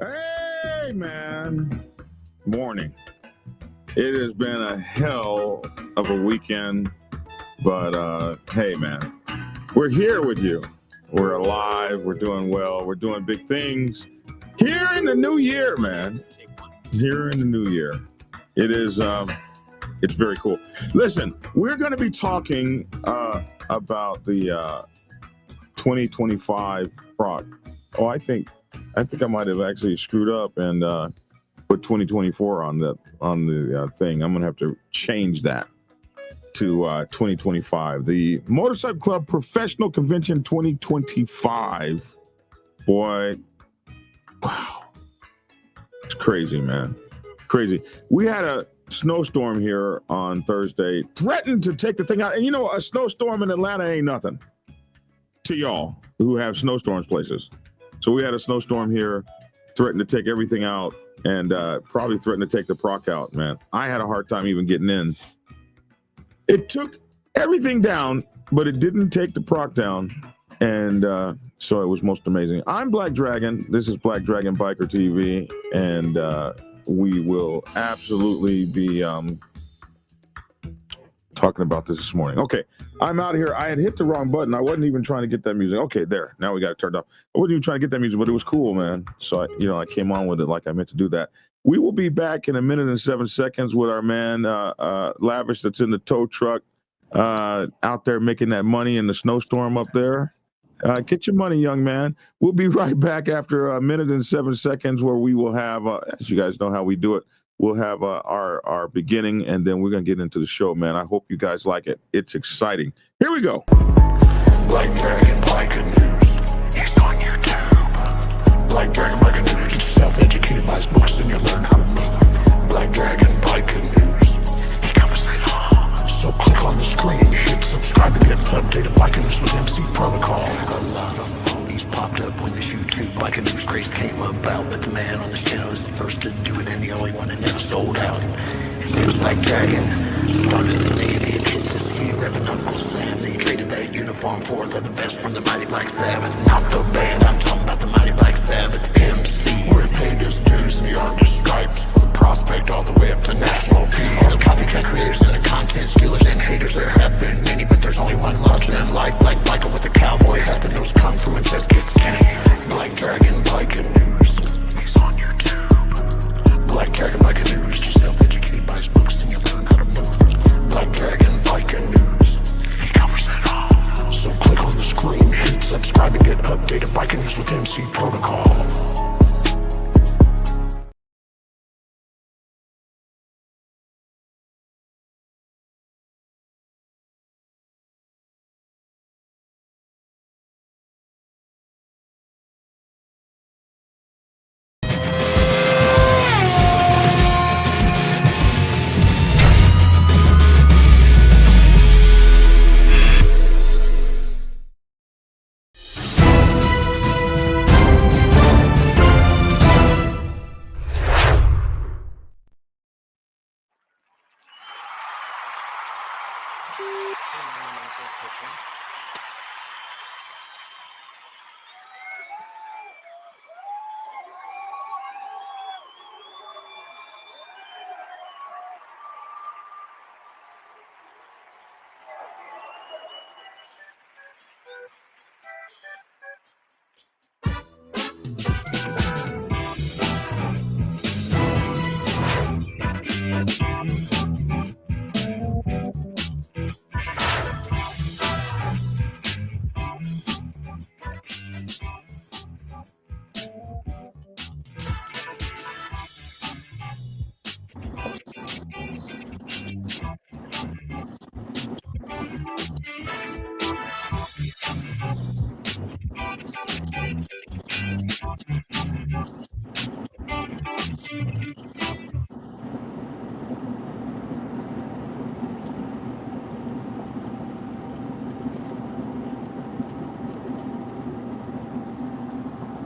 Hey, man. Morning. It has been a hell of a weekend, but hey, man, we're here with you. We're alive. We're doing well. We're doing big things here in the new year, man. Here in the new year. It is, it's very cool. Listen, we're going to be talking about the 2025 PROC. Oh, I think I might have actually screwed up and put 2024 on the thing. I'm gonna have to change that to 2025. The Motorcycle Club Professional Convention 2025. Boy, wow, it's crazy, man, crazy. We had a snowstorm here on Thursday, threatened to take the thing out. And you know, a snowstorm in Atlanta ain't nothing to y'all who have snowstorms places. So we had a snowstorm here, threatened to take everything out, and probably threatened to take the PROC out, man. I had a hard time even getting in. It took everything down, but it didn't take the PROC down. And so it was most amazing. I'm Black Dragon. This is Black Dragon Biker TV. And we will absolutely be talking about this morning. Okay, I'm out here. I had hit the wrong button. I wasn't even trying to get that music. Okay, there. Now we got it turned off. I wasn't even trying to get that music, but it was cool, man. So I came on with it like I meant to do that. We will be back in a minute and 7 seconds with our man Lavish, that's in the tow truck out there making that money in the snowstorm up there. Get your money, young man. We'll be right back after a minute and 7 seconds, where we will have, as you guys know how we do it, we'll have our beginning, and then we're going to get into the show, man. I hope you guys like it. It's exciting. Here we go. Black Dragon BikerNews. He's on YouTube. Black Dragon BikerNews. Get yourself educated by his books, and you'll learn how to move. Black Dragon BikerNews. He covers it all. So click on the screen, hit subscribe, and get updated BikerNews with MC Protocol. A lot of phonies popped up when this YouTube BikerNews craze came about, but the man on this channel is the first to do it and the only one that never sold out. His name's Black Dragon. Started the Navy and hit the sea, repping Uncle Sam. They traded that uniform for the best from the Mighty Black Sabbath. Not the band, I'm talking about the Mighty Black Sabbath. MC, where he paid his dues in the Arctic stripes, from prospect all the way up to national peace. All the copycat creators and the content stealers and haters, there have been many, but there's only one larger than life. Like Michael with the cowboy hat that knows kung fu and says kick Kenny. Black Dragon BikerNews. He's on YouTube. Black Dragon BikerNews. Get yourself educated by his books, and you learn how to move. Black Dragon BikerNews. He covers it all. So click on the screen, hit subscribe, and get updated BikerNews with MC Protocol.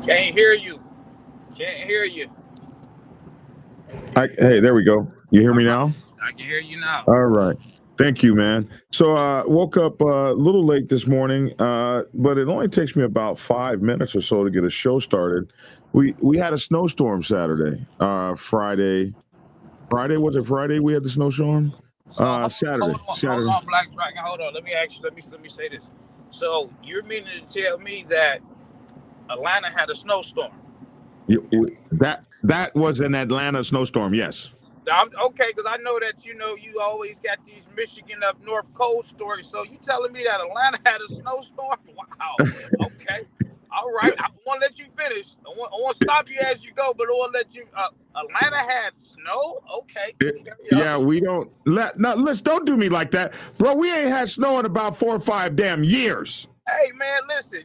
Can't hear you. Can't hear you. Hey, there we go. You hear me now? I can hear you now. All right. Thank you, man. So woke up a little late this morning, but it only takes me about 5 minutes or so to get a show started. We had a snowstorm Saturday. Friday, was it Friday we had the snowstorm? Saturday. Hold on, Black Dragon. Hold on. Let me say this. So you're meaning to tell me that Atlanta had a snowstorm? That was an Atlanta snowstorm, yes. Okay, because I know that you always got these Michigan up north cold stories. So you telling me that Atlanta had a snowstorm? Wow. Okay. All right. I want to let you finish. I want to stop you as you go, but I want to let you. Atlanta had snow. Okay. Yeah, we don't don't do me like that, bro. We ain't had snow in about 4 or 5 damn years. Hey man, listen.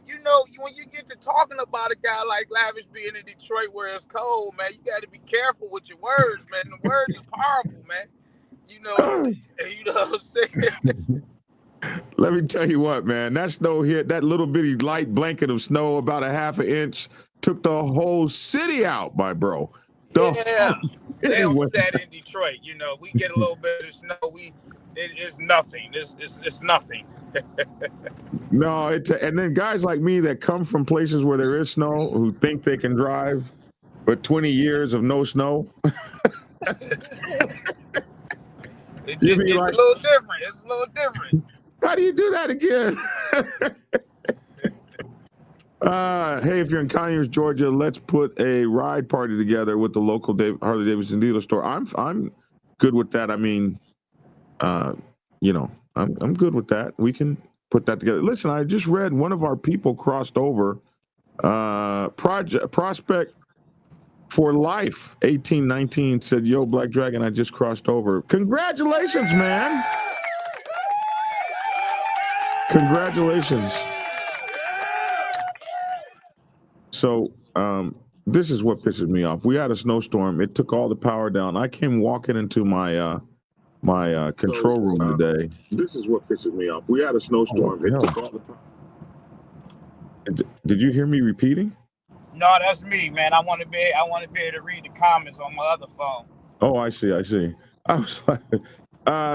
When you get to talking about a guy like Lavish being in Detroit where it's cold, man, you got to be careful with your words, man. The words is powerful, man. You know what I'm saying? Let me tell you what, man. That snow hit, that little bitty light blanket of snow, about a half an inch, took the whole city out, my bro. They don't do that in Detroit. We get a little bit of snow. It's nothing. It's nothing. No, and then guys like me that come from places where there is snow, who think they can drive, but 20 years of no snow. It's a little different. It's a little different. How do you do that again? Hey, if you're in Conyers, Georgia, let's put a ride party together with the local Harley Davidson dealer store. I'm good with that. I mean, I'm good with that. We can put that together. Listen, I just read one of our people crossed over. Prospect for Life 1819 said, "Yo, Black Dragon, I just crossed over." Congratulations, man. Congratulations. So this is what pisses me off. We had a snowstorm. It took all the power down. I came walking into my control room today. This is what pisses me off. We had a snowstorm. It took all the power. Did you hear me repeating? No, that's me, man. I want to be able to read the comments on my other phone. Oh, I see. I was like,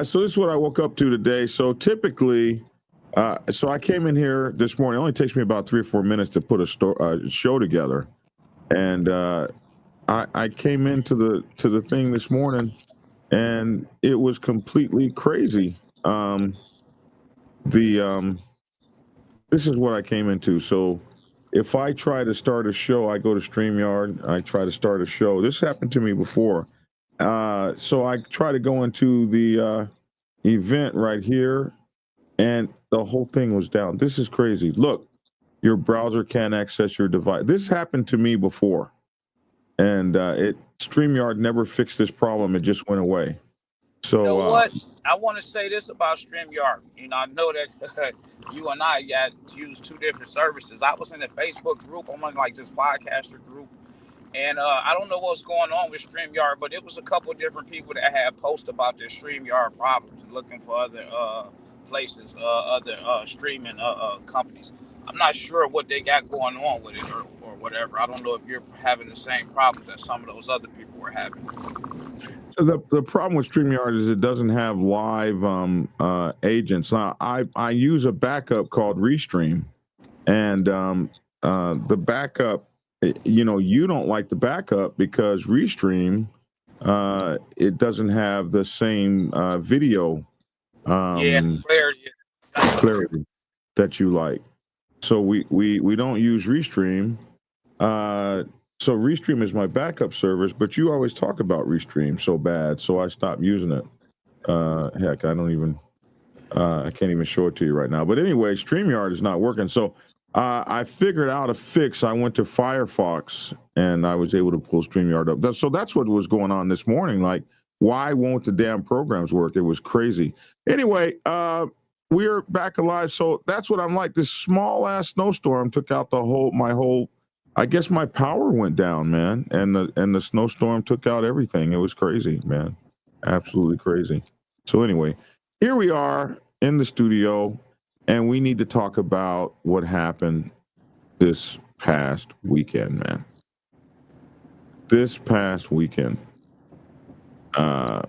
so this is what I woke up to today. So typically, so I came in here this morning. It only takes me about 3 or 4 minutes to put a show together, and I came into the thing this morning, and it was completely crazy. This is what I came into. So if I try to start a show, I go to Streamyard. I try to start a show. This happened to me before. So I try to go into the event right here, and the whole thing was down. This is crazy. Look, your browser can't access your device. This happened to me before, and StreamYard never fixed this problem. It just went away. So you know what? I want to say this about StreamYard. I know that you and I got to use 2 different services. I was in a Facebook group. I'm in like this podcaster group. And I don't know what's going on with StreamYard, but it was a couple of different people that had posted about their StreamYard problems, looking for other places, other streaming companies. I'm not sure what they got going on with it or whatever. I don't know if you're having the same problems that some of those other people were having. So the problem with StreamYard is it doesn't have live agents. Now, I use a backup called Restream, and the backup, you don't like the backup because Restream, it doesn't have the same video clarity that you like. So we don't use Restream. So Restream is my backup service, but you always talk about Restream so bad, so I stopped using it. Heck, I can't even show it to you right now. But anyway, StreamYard is not working. So I figured out a fix. I went to Firefox, and I was able to pull StreamYard up. So that's what was going on this morning. Like, why won't the damn programs work? It was crazy. Anyway, we're back alive. So that's what I'm like. This small-ass snowstorm took out my whole... I guess my power went down, man, and the snowstorm took out everything. It was crazy, man, absolutely crazy. So anyway, here we are in the studio, and we need to talk about what happened this past weekend, man. This past weekend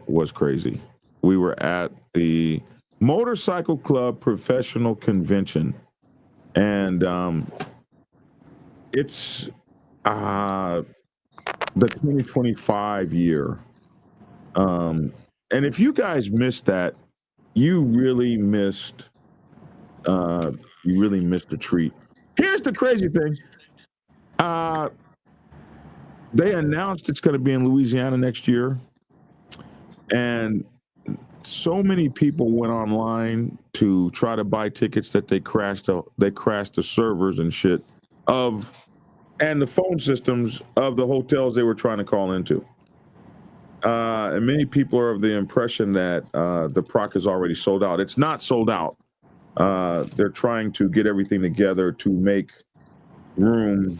was crazy. We were at the Motorcycle Club Professional Convention, and it's the 2025 year. And if you guys missed that, you really missed a treat. Here's the crazy thing. They announced it's going to be in Louisiana next year, and so many people went online to try to buy tickets that they crashed the servers and shit and the phone systems of the hotels they were trying to call into. And many people are of the impression that the PROC is already sold out. It's not sold out. They're trying to get everything together to make room.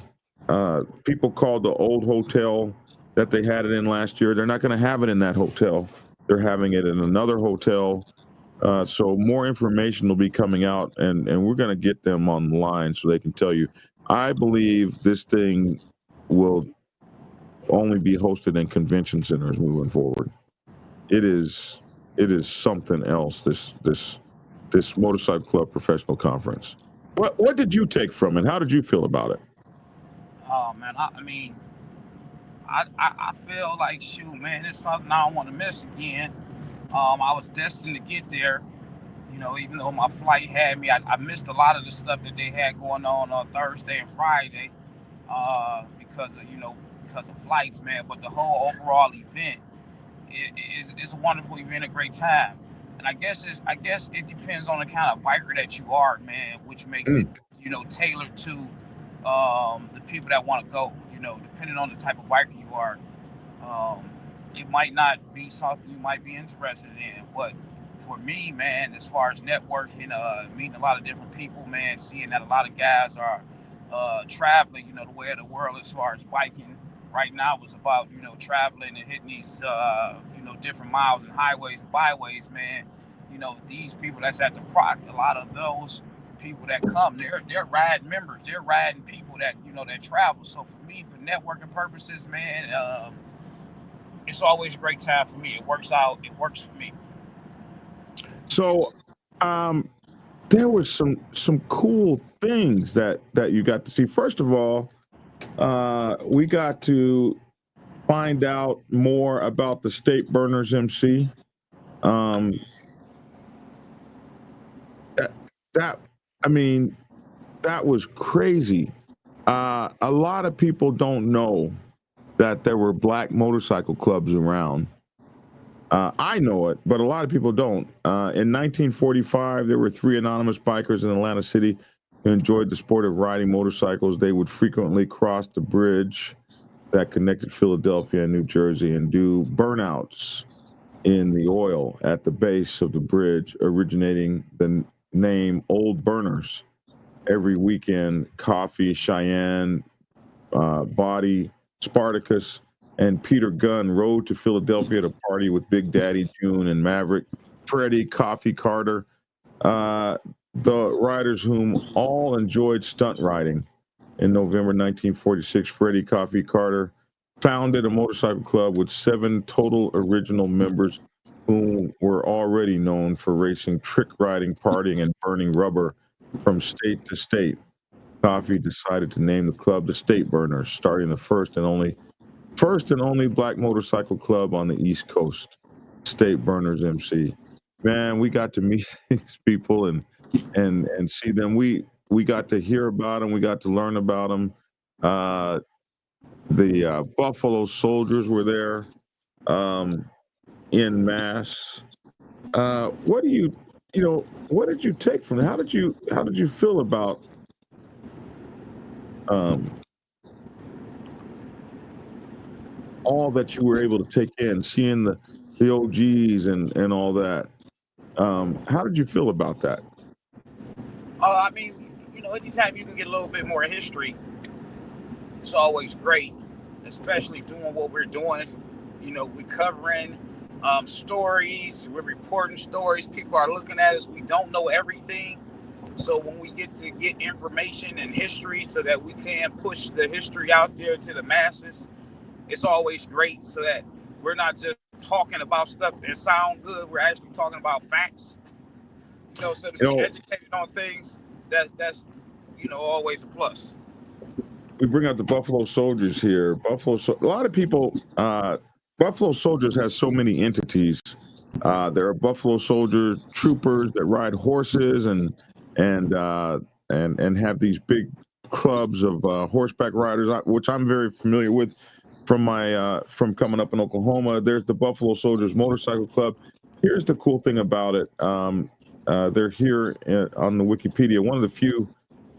People called the old hotel that they had it in last year. They're not going to have it in that hotel. They're having it in another hotel. So more information will be coming out, and we're going to get them on the line so they can tell you. I believe this thing will only be hosted in convention centers moving forward. It is something else, this Motorcycle Club Professional Conference. What did you take from it? How did you feel about it? Oh man, I feel like, shoot, man, it's something I don't want to miss again. I was destined to get there, even though my flight had me. I missed a lot of the stuff that they had going on Thursday and Friday because of flights, man. But the whole overall event is a wonderful event, a great time. And I guess it depends on the kind of biker that you are, man, which makes it, tailored to the people that want to go. Depending on the type of biker you are, it might not be something you might be interested in. But for me, man, as far as networking, meeting a lot of different people, man, seeing that a lot of guys are traveling, the way of the world as far as biking. Right now was about, traveling and hitting these, different miles and highways and byways, man. These people that's at the PROC, a lot of those people that come, they're riding members, they're riding people that, that travel. So for me, for networking purposes, man, it's always a great time for me. It works for me. So, there was some cool things that you got to see. First of all, we got to find out more about the State Burners MC. That was crazy. A lot of people don't know that there were black motorcycle clubs around. I know it, but a lot of people don't. In 1945, there were 3 anonymous bikers in Atlantic City who enjoyed the sport of riding motorcycles. They would frequently cross the bridge that connected Philadelphia and New Jersey and do burnouts in the oil at the base of the bridge, originating the name Old Burners. Every weekend, Coffee, Cheyenne, Body, Spartacus, and Peter Gunn rode to Philadelphia to party with Big Daddy June and Maverick, Freddie, Coffee Carter, the riders whom all enjoyed stunt riding. In November 1946, Freddie Coffee Carter founded a motorcycle club with 7 total original members who were already known for racing, trick riding, partying, and burning rubber from state to state. Coffee decided to name the club the State Burners, starting the first and only black motorcycle club on the East Coast, State Burners MC. Man, we got to meet these people and see them. We got to hear about them. We got to learn about them. The Buffalo Soldiers were there in mass. What did you take from it? How did you feel about all that you were able to take in, seeing the OGs and all that? How did you feel about that? Anytime you can get a little bit more history, it's always great, especially doing what we're doing. We're covering stories, we're reporting stories. People are looking at us. We don't know everything. So when we get to get information and history so that we can push the history out there to the masses, it's always great so that we're not just talking about stuff that sound good. We're actually talking about facts. You know, so to You be know, educated on things, that's always a plus. we bring out the Buffalo Soldiers here. A lot of people. Buffalo Soldiers has so many entities. There are Buffalo Soldier troopers that ride horses and have these big clubs of horseback riders, which I'm very familiar with from my from coming up in Oklahoma. There's the Buffalo Soldiers Motorcycle Club. Here's the cool thing about it. They're here on the Wikipedia. One of the few,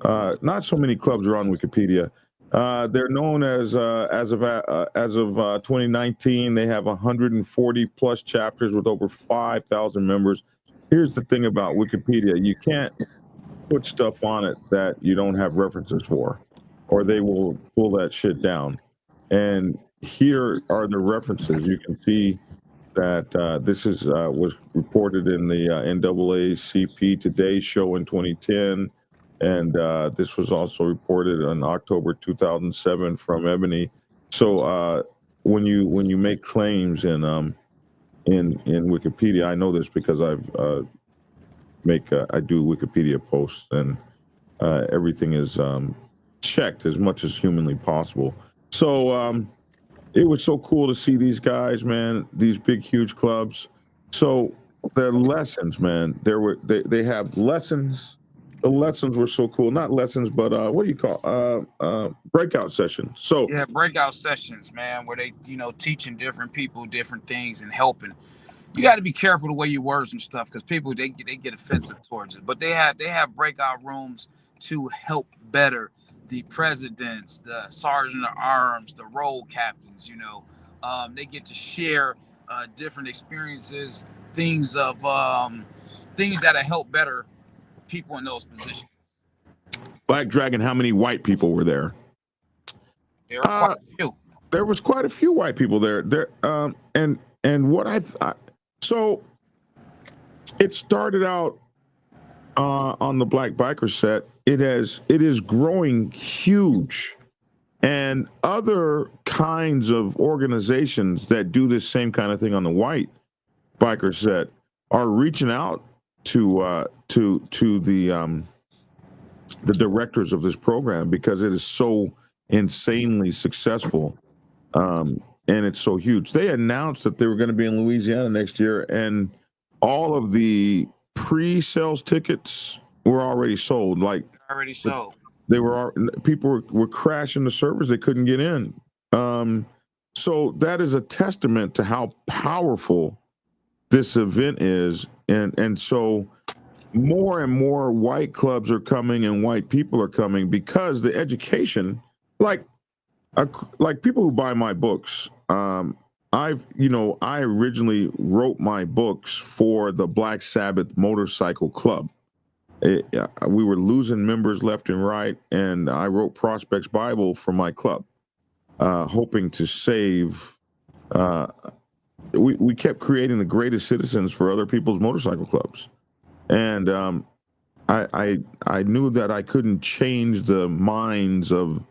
not so many clubs are on Wikipedia. They're known as of 2019, they have 140 plus chapters with over 5,000 members. Here's the thing about Wikipedia: you can't put stuff on it that you don't have references for, or they will pull that shit down. And here are the references. You can see that this was reported in the NAACP Today show in 2010. And this was also reported in October 2007 from Ebony. So when you make claims in Wikipedia, I know this because I do Wikipedia posts, and everything is checked as much as humanly possible. So it was so cool to see these guys, man. These big, huge clubs. So their lessons, man. They have lessons. The lessons were so cool. Not lessons, but what do you call breakout sessions? So yeah, breakout sessions, man, where they teaching different people different things and helping. You got to be careful the way you words and stuff, because people they get offensive towards it. But they have breakout rooms to help better the presidents, the sergeant of arms, the roll captains. They get to share different experiences, things that help better people in those positions. Black Dragon, how many white people were there? There were quite a few. There was quite a few white people there. And what so it started out on the Black Biker set. It is growing huge, and other kinds of organizations that do this same kind of thing on the white biker set are reaching out to the directors of this program, because it is so insanely successful, and it's so huge. They announced that they were going to be in Louisiana next year, and all of the pre-sales tickets were already sold. People were crashing the servers. They couldn't get in. So that is a testament to how powerful this event is. And so more and more white clubs are coming and white people are coming, because the education, like people who buy my books, I originally wrote my books for the Black Sabbath Motorcycle Club. We were losing members left and right, and I wrote Prospects Bible for my club, hoping to save. We kept creating the greatest citizens for other people's motorcycle clubs, and I knew that I couldn't change the minds of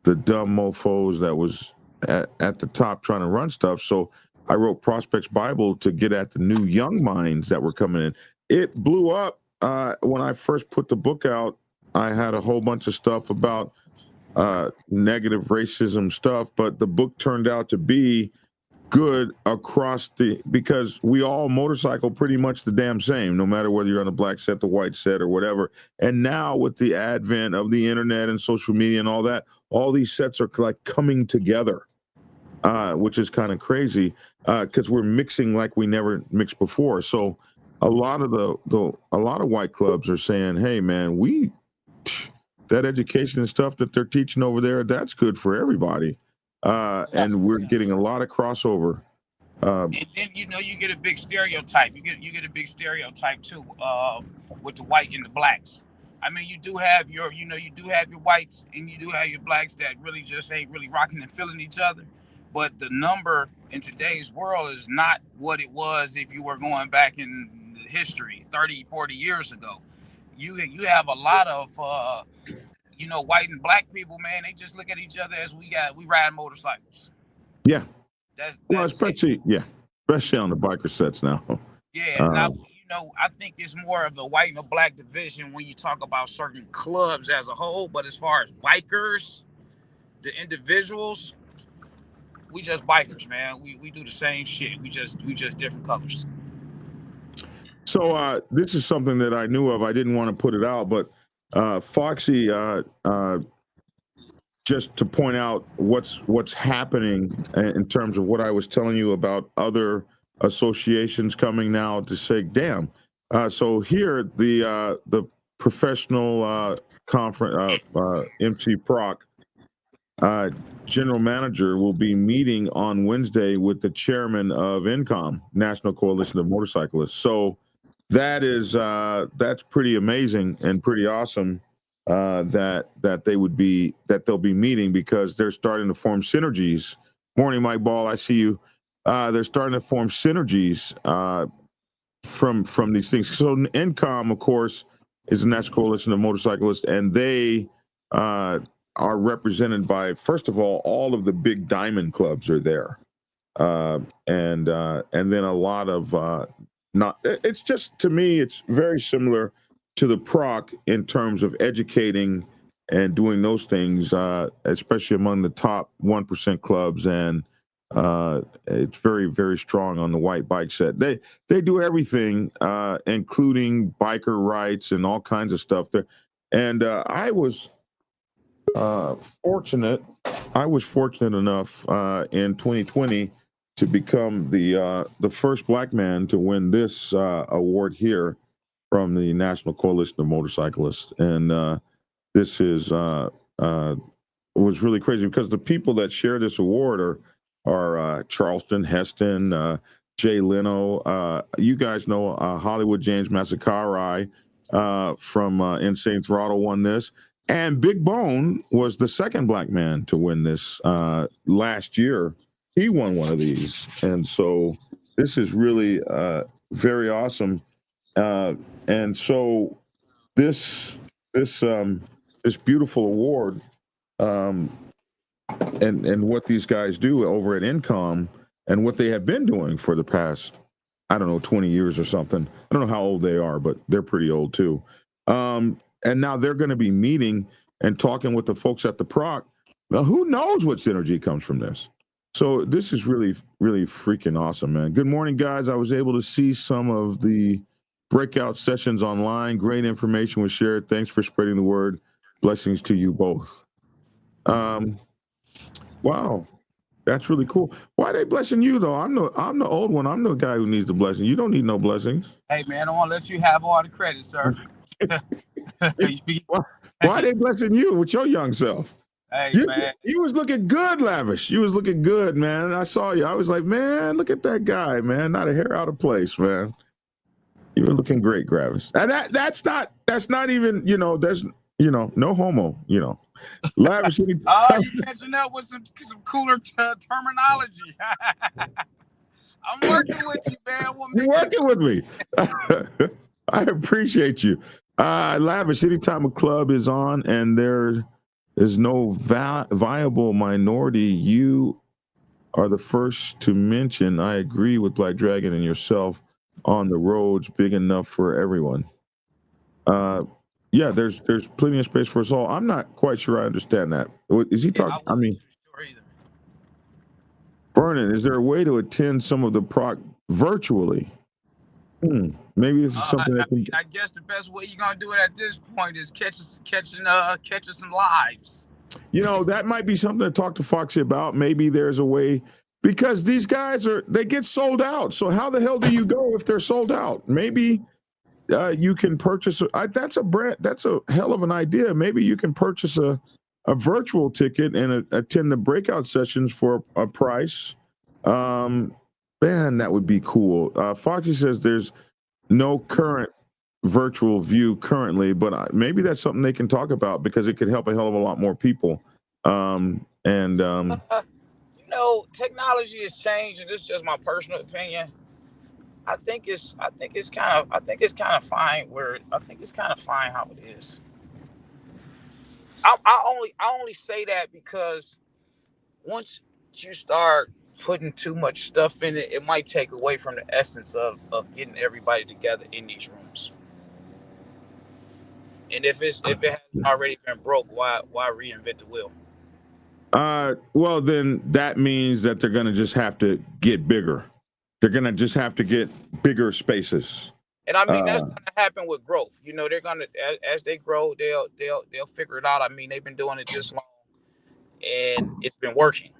the dumb mofos that was at the top trying to run stuff. So I wrote Prospects Bible to get at the new young minds that were coming in. It blew up. When I first put the book out, I had a whole bunch of stuff about negative racism stuff, but the book turned out to be good because we all motorcycle pretty much the damn same, no matter whether you're on the black set, the white set, or whatever. And now with the advent of the internet and social media and all that, all these sets are like coming together, which is kind of crazy, because we're mixing like we never mixed before. So a lot of white clubs are saying, hey man, that education and stuff that they're teaching over there, that's good for everybody. And we're getting a lot of crossover. And then you get a big stereotype. You get a big stereotype too, with the white and the blacks. I mean, you do have your whites and you do have your blacks that really just ain't really rocking and feeling each other. But the number in today's world is not what it was if you were going back in history 30, 40 years ago. You have a lot of white and black people, man. They just look at each other as we ride motorcycles. Yeah. That's especially on the biker sets now. Yeah. Now I think it's more of the white and the black division when you talk about certain clubs as a whole. But as far as bikers, the individuals, we just bikers, man. We do the same shit. We just different colors. So this is something that I knew of. I didn't want to put it out, but Foxy, just to point out what's happening in terms of what I was telling you about other associations coming now to say, damn. So here, the professional conference, MC PROC general manager will be meeting on Wednesday with the chairman of NCOM, National Coalition of Motorcyclists. So that's pretty amazing and pretty awesome. That they'll be meeting because they're starting to form synergies. Morning, Mike Ball, I see you. They're starting to form synergies from these things. So NCOM, of course, is the National Coalition of Motorcyclists, and they are represented by, first of all of the big diamond clubs are there, and then a lot of it's just, to me, it's very similar to the PROC in terms of educating and doing those things, especially among the top 1% clubs. And it's very, very strong on the white bike set. They do everything, including biker rights and all kinds of stuff there. And I was fortunate enough in 2020 to become the first black man to win this award here from the National Coalition of Motorcyclists. And this was really crazy because the people that share this award are Charleston Heston, Jay Leno. You guys know Hollywood James Massacari from Insane Throttle won this. And Big Bone was the second black man to win this last year. He won one of these. And so this is really very awesome. And so this beautiful award, and what these guys do over at NCOM and what they have been doing for the past, 20 years or something. I don't know how old they are, but they're pretty old too. And now they're going to be meeting and talking with the folks at the PROC. Now, who knows what synergy comes from this? So this is really, really freaking awesome, man. Good morning, guys. I was able to see some of the breakout sessions online. Great information was shared. Thanks for spreading the word. Blessings to you both. Wow, that's really cool. Why are they blessing you though? I'm the old one. I'm the guy who needs the blessing. You don't need no blessings. Hey man, I want to let you have all the credit, sir. Why are they blessing you with your young self? Hey man, you was looking good, Lavish. You was looking good, man. I saw you. I was like, man, look at that guy, man. Not a hair out of place, man. You were looking great, Gravis. And that's not even, there's, no homo, Lavish. Oh, you catching up with some cooler terminology. I'm working with you, man. You're working with me. I appreciate you. Lavish, anytime a club is on and there is no viable minority, you are the first to mention. I agree with Black Dragon and yourself on the roads big enough for everyone. Yeah, there's plenty of space for us all. I'm not quite sure I understand that. Is he talking? I mean, Vernon, is there a way to attend some of the PROC virtually? Maybe this is something I guess the best way you're gonna do it at this point is catching some lives. That might be something to talk to Foxy about. Maybe there's a way, because these guys they get sold out. So how the hell do you go if they're sold out? Maybe you can purchase. That's a hell of an idea. Maybe you can purchase a virtual ticket and attend the breakout sessions for a price. Man, that would be cool. Foxy says there's no current virtual view currently, but maybe that's something they can talk about because it could help a hell of a lot more people. Technology has changed, and this is just my personal opinion. I think it's kind of fine how it is. I only say that because once you start putting too much stuff in it, it might take away from the essence of getting everybody together in these rooms. And if it hasn't already been broke, why reinvent the wheel? Well, then that means that they're going to just have to get bigger. They're going to just have to get bigger spaces. And I mean, that's going to happen with growth. You know, they're going to, as they grow, they'll figure it out. I mean, they've been doing it this long, and it's been working.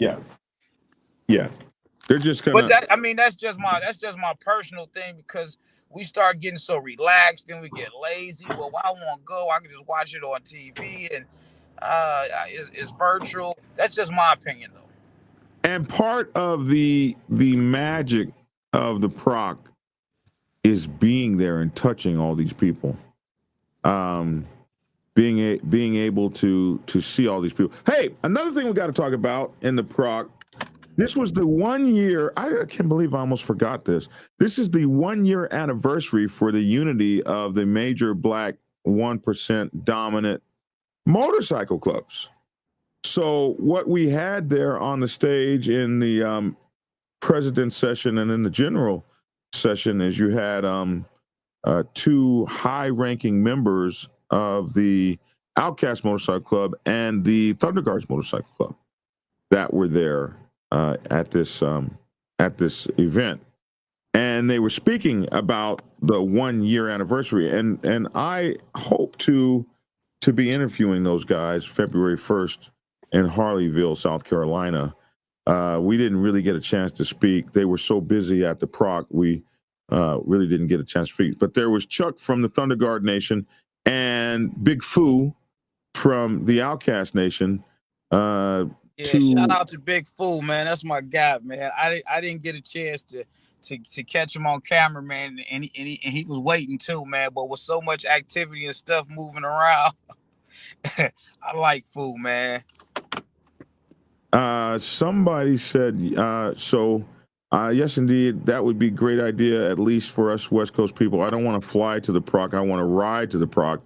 Yeah. They're just going to. But that's just my personal thing, because we start getting so relaxed and we get lazy. Well, I won't go. I can just watch it on TV, and it's virtual. That's just my opinion, though. And part of the magic of the PROC is being there and touching all these people, being able to see all these people. Hey, another thing we got to talk about in the PROC. This was the 1 year. I can't believe I almost forgot this. This is the 1 year anniversary for the unity of the major Black 1% dominant motorcycle clubs. So what we had there on the stage in the president's session and in the general session is you had two high-ranking members of the Outcast Motorcycle Club and the Thunder Guards Motorcycle Club that were there at this event, and they were speaking about the 1 year anniversary. And I hope to be interviewing those guys February 1st in Harleyville, South Carolina. We didn't really get a chance to speak. They were so busy at the PROC, we really didn't get a chance to speak. But there was Chuck from the Thunder Guard Nation and Big Fu from the Outcast Nation. Shout out to Big Fu, man. That's my guy, man. I didn't get a chance to catch him on camera, man, and he was waiting too, man. But with so much activity and stuff moving around, I like Fu, man. Somebody said, yes, indeed, that would be a great idea, at least for us West Coast people. I don't want to fly to the PROC. I want to ride to the PROC,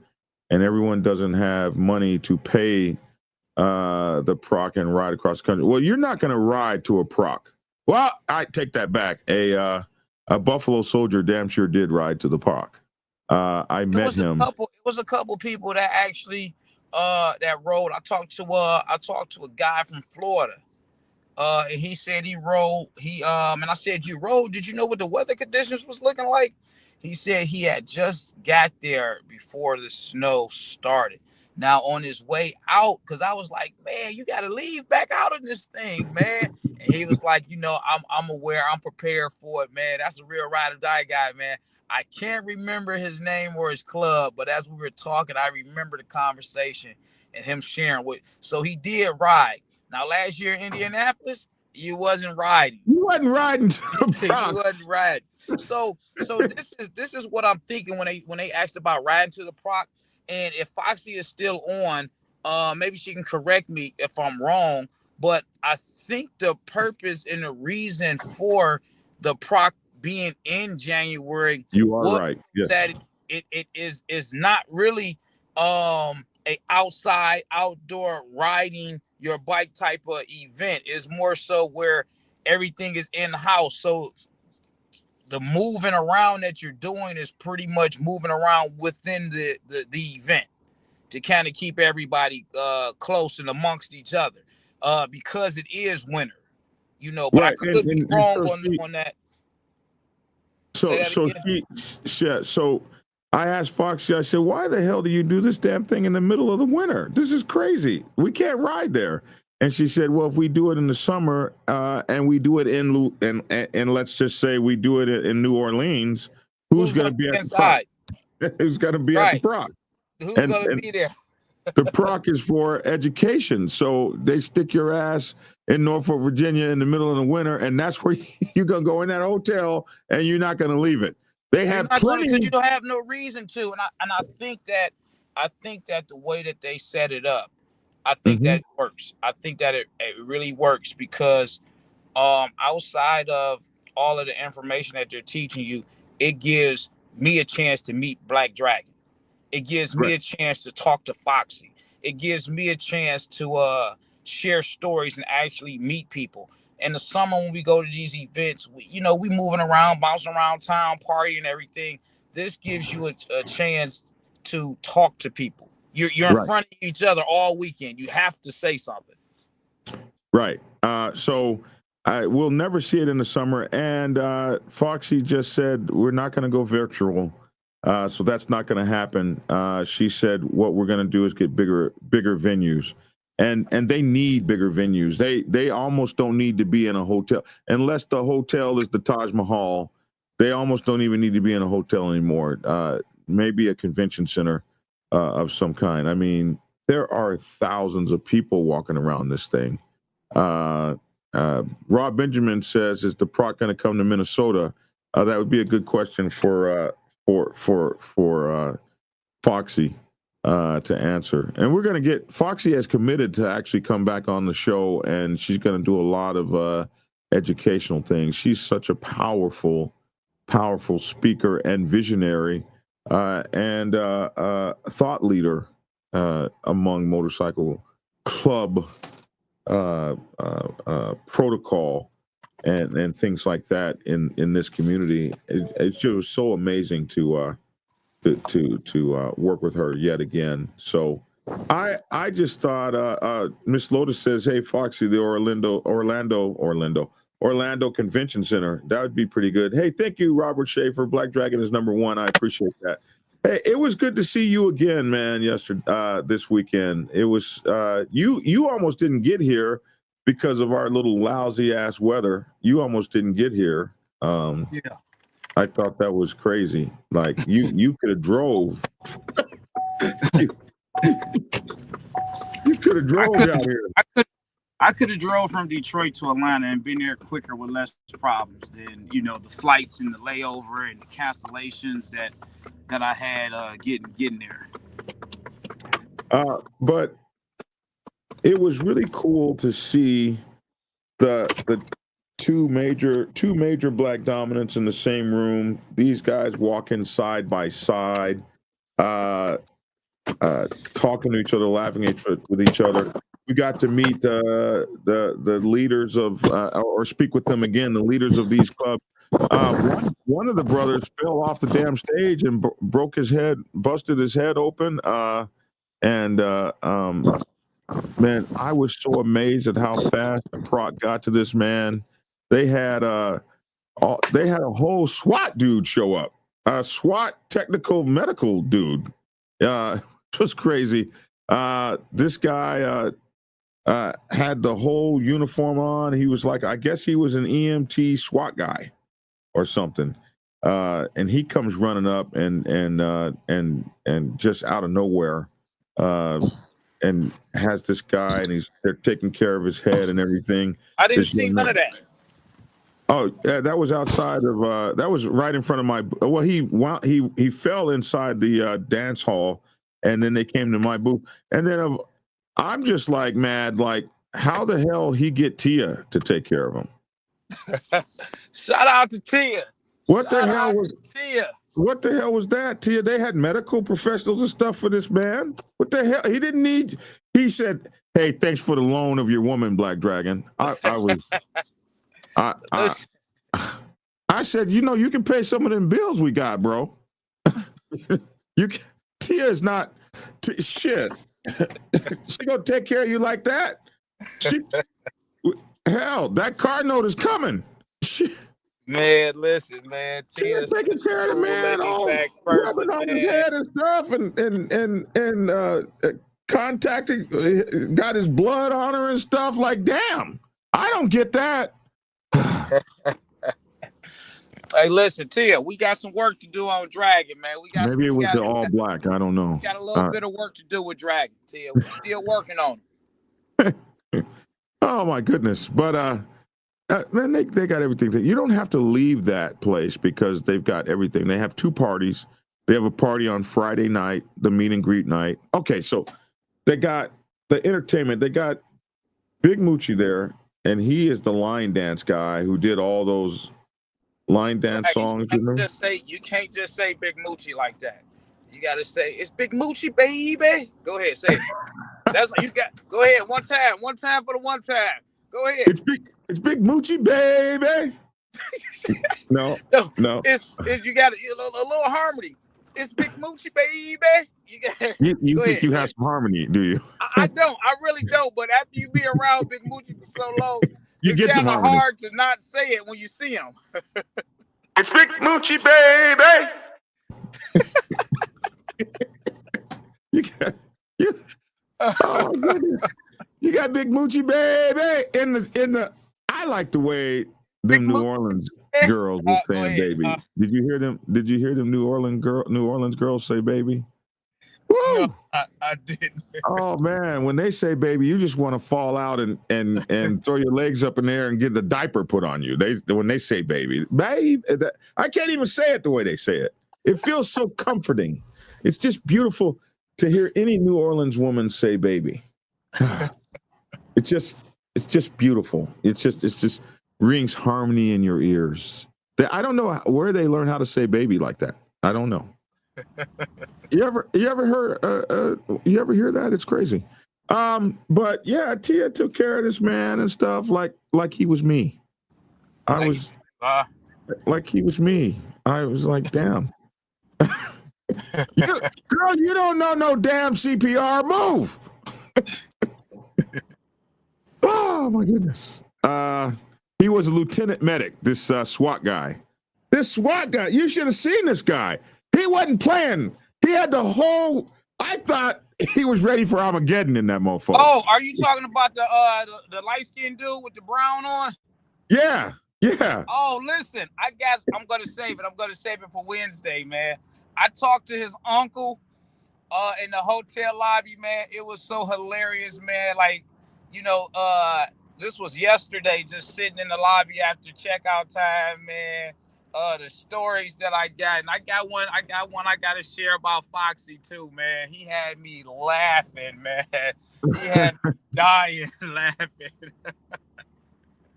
and everyone doesn't have money to pay the PROC and ride across the country. Well, you're not going to ride to a PROC. Well, I take that back. A Buffalo Soldier damn sure did ride to the PROC. I met him. It was a couple people that actually that rode. I talked to a guy from Florida. And he said he rode. And I said, you rode? Did you know what the weather conditions was looking like? He said he had just got there before the snow started. Now on his way out, because I was like, man, you got to leave back out of this thing, man. And he was like, I'm aware, I'm prepared for it, man. That's a real ride or die guy, man. I can't remember his name or his club, but as we were talking, I remember the conversation and him sharing with. So he did ride. Now last year in Indianapolis, you wasn't riding. You wasn't riding. You wasn't riding. So this is what I'm thinking when they asked about riding to the PROC. And if Foxy is still on, maybe she can correct me if I'm wrong. But I think the purpose and the reason for the PROC being in January, you are right. Yes. That it is not really a outside outdoor riding your bike type of event. It's more so where everything is in house. So the moving around that you're doing is pretty much moving around within the event to kind of keep everybody close and amongst each other, because it is winter, But right. I could be wrong on that. So I asked Foxy, I said, why the hell do you do this damn thing in the middle of the winter? This is crazy. We can't ride there. And she said, well, if we do it in the summer and we do it and let's just say we do it in New Orleans, who's going to be inside? Who's going to be at the PROC? Who's going to be there? The PROC is for education. So they stick your ass in Norfolk, Virginia in the middle of the winter, and that's where you're going to go in that hotel and you're not going to leave it. They have plenty, because you don't have no reason to. And I think that the way that they set it up, I think that it works. I think that it really works because outside of all of the information that they're teaching you, it gives me a chance to meet Black Dragon. It gives me a chance to talk to Foxy. It gives me a chance to share stories and actually meet people. in the summer when we go to these events, we moving around, bouncing around town, partying and everything. This gives you a chance to talk to people. You're in front of each other all weekend. You have to say something. Right. So we'll never see it in the summer. And Foxy just said we're not going to go virtual. So that's not going to happen. She said what we're going to do is get bigger venues. And they need bigger venues. They almost don't need to be in a hotel unless the hotel is the Taj Mahal. They almost don't even need to be in a hotel anymore. Maybe a convention center of some kind. I mean, there are thousands of people walking around this thing. Rob Benjamin says, "Is the PROC going to come to Minnesota?" That would be a good question for Foxy to answer. And we're going to get Foxy has committed to actually come back on the show, and she's going to do a lot of educational things. She's such a powerful speaker and visionary and thought leader among motorcycle club protocol and things like that in this community. It's just so amazing to work with her yet again. So I just thought Miss Lotus says, "Hey Foxy, the Orlando Convention Center, that would be pretty good." Hey, thank you, Robert Schaefer. Black Dragon is #1. I appreciate that. Hey, it was good to see you again, man. This weekend, it was you almost didn't get here because of our little lousy ass weather. You almost didn't get here. Yeah, I thought that was crazy. Like you could have drove. you could have drove out here. I could have drove from Detroit to Atlanta and been there quicker with less problems than the flights and the layover and the cancellations that I had getting there. But it was really cool to see the two major black dominants in the same room. These guys walking side by side, talking to each other, laughing with each other. We got to meet the leaders of, or speak with them again, the leaders of these clubs. One of the brothers fell off the damn stage and broke his head, busted his head open. Man, I was so amazed at how fast the PROC got to this man. They had a whole SWAT dude show up, a SWAT technical medical dude. It was crazy. This guy had the whole uniform on. He was like, I guess he was an EMT SWAT guy or something. And he comes running up and just out of nowhere, and has this guy, and they're taking care of his head and everything. I didn't see none of that. Oh, that was outside of that was right in front of my. Well, he fell inside the dance hall, and then they came to my booth, and then I'm just like mad, like how the hell he get Tia to take care of him? Shout out to Tia. What the hell was that, Tia? They had medical professionals and stuff for this man. What the hell? He didn't need. He said, "Hey, thanks for the loan of your woman, Black Dragon." I said, you can pay some of them bills we got, bro. Tia is not shit. She gonna take care of you like that? Hell, that car note is coming. Man, listen, man. Tia's taking care of the man, all rubbing on his head and stuff, and contacting, got his blood on her and stuff. Like, damn, I don't get that. Hey, listen, Tia, we got some work to do on Dragon, man. Maybe it was the all black. I don't know. We got a little bit of work to do with Dragon, Tia. We're still working on it. Oh my goodness! But man, they got everything. You don't have to leave that place because they've got everything. They have 2 parties. They have a party on Friday night, the meet and greet night. Okay, so they got the entertainment. They got Big Moochie there, and he is the line dance guy who did all those line dance songs. You can't just say Big Moochie like that. You got to say it's Big Moochie, baby. Go ahead, say it. That's what you got. Go ahead, one time for the one time. Go ahead. It's Big Moochie, baby. It's Big Moochie, baby. No. It's you got a little harmony. It's Big Moochie, baby. You think you have some harmony, do you? I don't. I really don't. But after you be around Big Moochie for so long, it's kind of hard to not say it when you see him. It's Big Moochie, baby. Oh my goodness. You got Big Moochie, baby. In the. I like the way them New Orleans girls were saying baby. Did you hear them? Did you hear them New Orleans girls say baby? Woo! No, I didn't. Oh man, when they say baby, you just want to fall out and throw your legs up in the air and get the diaper put on you. When they say baby, I can't even say it the way they say it. It feels so comforting. It's just beautiful to hear any New Orleans woman say baby. It's just beautiful. It's just rings harmony in your ears. I don't know where they learn how to say baby like that. I don't know. You ever hear that? It's crazy. But yeah, Tia took care of this man and stuff like he was me. Like he was me. I was like, damn. Girl, you don't know no damn CPR. Move. Oh my goodness. He was a lieutenant medic, this SWAT guy. This SWAT guy, you should have seen this guy. He wasn't playing. He had the whole, I thought he was ready for Armageddon in that mofo. Oh, are you talking about the light-skinned dude with the brown on? Yeah. Oh, listen, I'm gonna save it. I'm gonna save it for Wednesday, man. I talked to his uncle in the hotel lobby, man. It was so hilarious, man. Like, this was yesterday, just sitting in the lobby after checkout time, man. The stories that I got, and I got one I gotta share about Foxy too, man. He had me laughing, man. He had me dying laughing.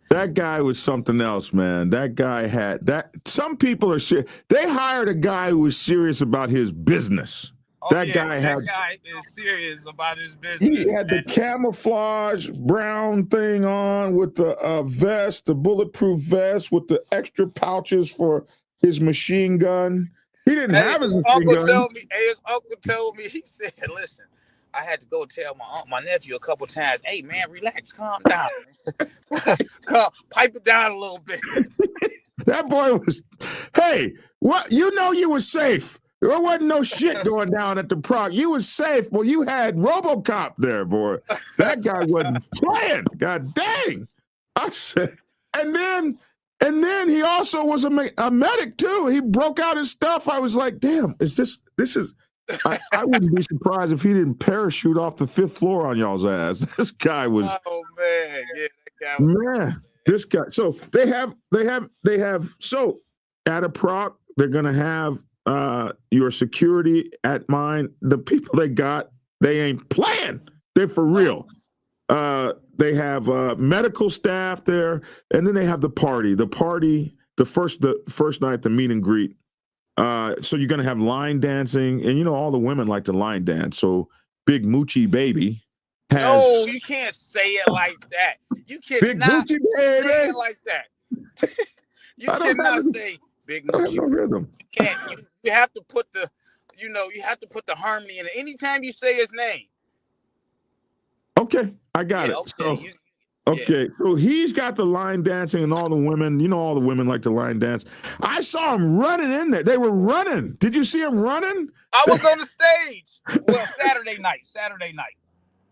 That guy was something else, man. That guy had that. Some people are serious. They hired a guy who was serious about his business. That guy is serious about his business. He had the camouflage brown thing on with the vest, the bulletproof vest with the extra pouches for his machine gun. He didn't have his machine gun. His uncle told me, he said, listen, I had to go tell my nephew a couple times, hey, man, relax, calm down. Pipe it down a little bit. That boy was, hey, what? You were safe. There wasn't no shit going down at the PROC. You was safe. Well, you had RoboCop there, boy. That guy wasn't playing. God dang. I said, and then he also was a medic too. He broke out his stuff. I was like, damn, I wouldn't be surprised if he didn't parachute off the 5th floor on y'all's ass. This guy was. Oh man, yeah, that guy was. Man, this guy. So they have. So at a PROC, they're gonna have your security at mine. The people they ain't playing. They're for real. They have medical staff there, and then they have the party. The first night, the meet and greet. So you're gonna have line dancing, and all the women like to line dance. So Big Moochie baby has. No, you can't say it like that. You cannot say it like that. You cannot say Big Moochie. No rhythm. You can't. You have to put the, you have to put the harmony in it. Anytime you say his name. Okay, I got it. Okay, so he's got the line dancing and all the women, all the women like to line dance. I saw him running in there. They were running. Did you see him running? I was on the stage. Well, Saturday night.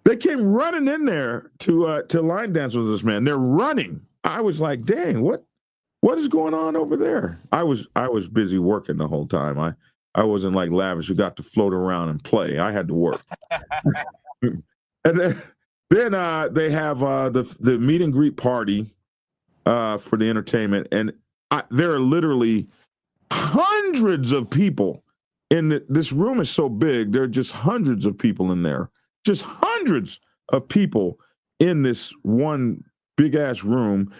They came running in there to line dance with this man. They're running. I was like, dang, what is going on over there? I was busy working the whole time. I wasn't like Lavish who got to float around and play. I had to work. And then they have the meet and greet party for the entertainment, and there are literally hundreds of people in this room. Is so big. There are just hundreds of people in there. Just hundreds of people in this one big ass room.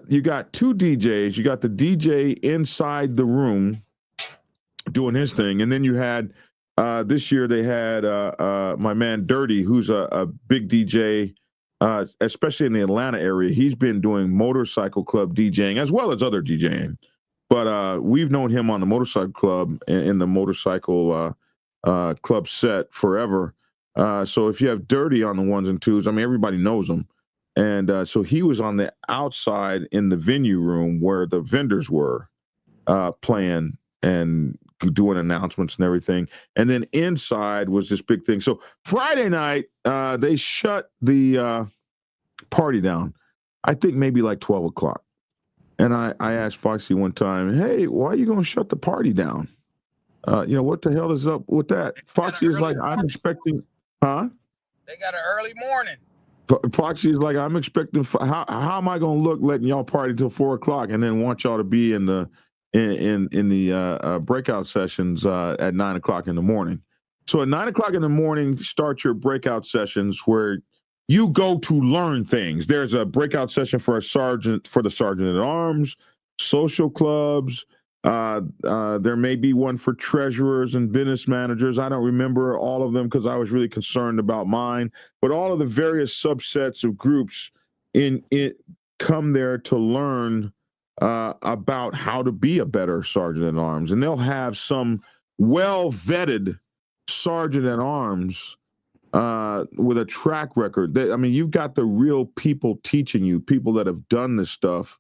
You got 2 DJs. You got the DJ inside the room doing his thing, and then you had. This year they had my man Dirty, who's a big DJ especially in the Atlanta area. He's been doing motorcycle club DJing as well as other DJing. But we've known him on the motorcycle club in the motorcycle club set forever. So if you have Dirty on the ones and twos, I mean, everybody knows him. And so he was on the outside in the venue room where the vendors were playing and doing announcements and everything. And then inside was this big thing. So Friday night, they shut the party down. I think maybe like 12 o'clock. And I asked Foxy one time, hey, why are you going to shut the party down? What the hell is up with that? Foxy is like, I'm expecting, huh? They got an early morning. Foxy is like, I'm expecting, how am I going to look letting y'all party till 4 o'clock and then want y'all to be in the breakout sessions at 9 o'clock in the morning? So at 9 o'clock in the morning, start your breakout sessions where you go to learn things. There's a breakout session for the sergeant at arms, social clubs. There may be one for treasurers and business managers. I don't remember all of them because I was really concerned about mine. But all of the various subsets of groups in it come there to learn about how to be a better sergeant at arms, and they'll have some well-vetted sergeant at arms with a track record. You've got the real people teaching you, people that have done this stuff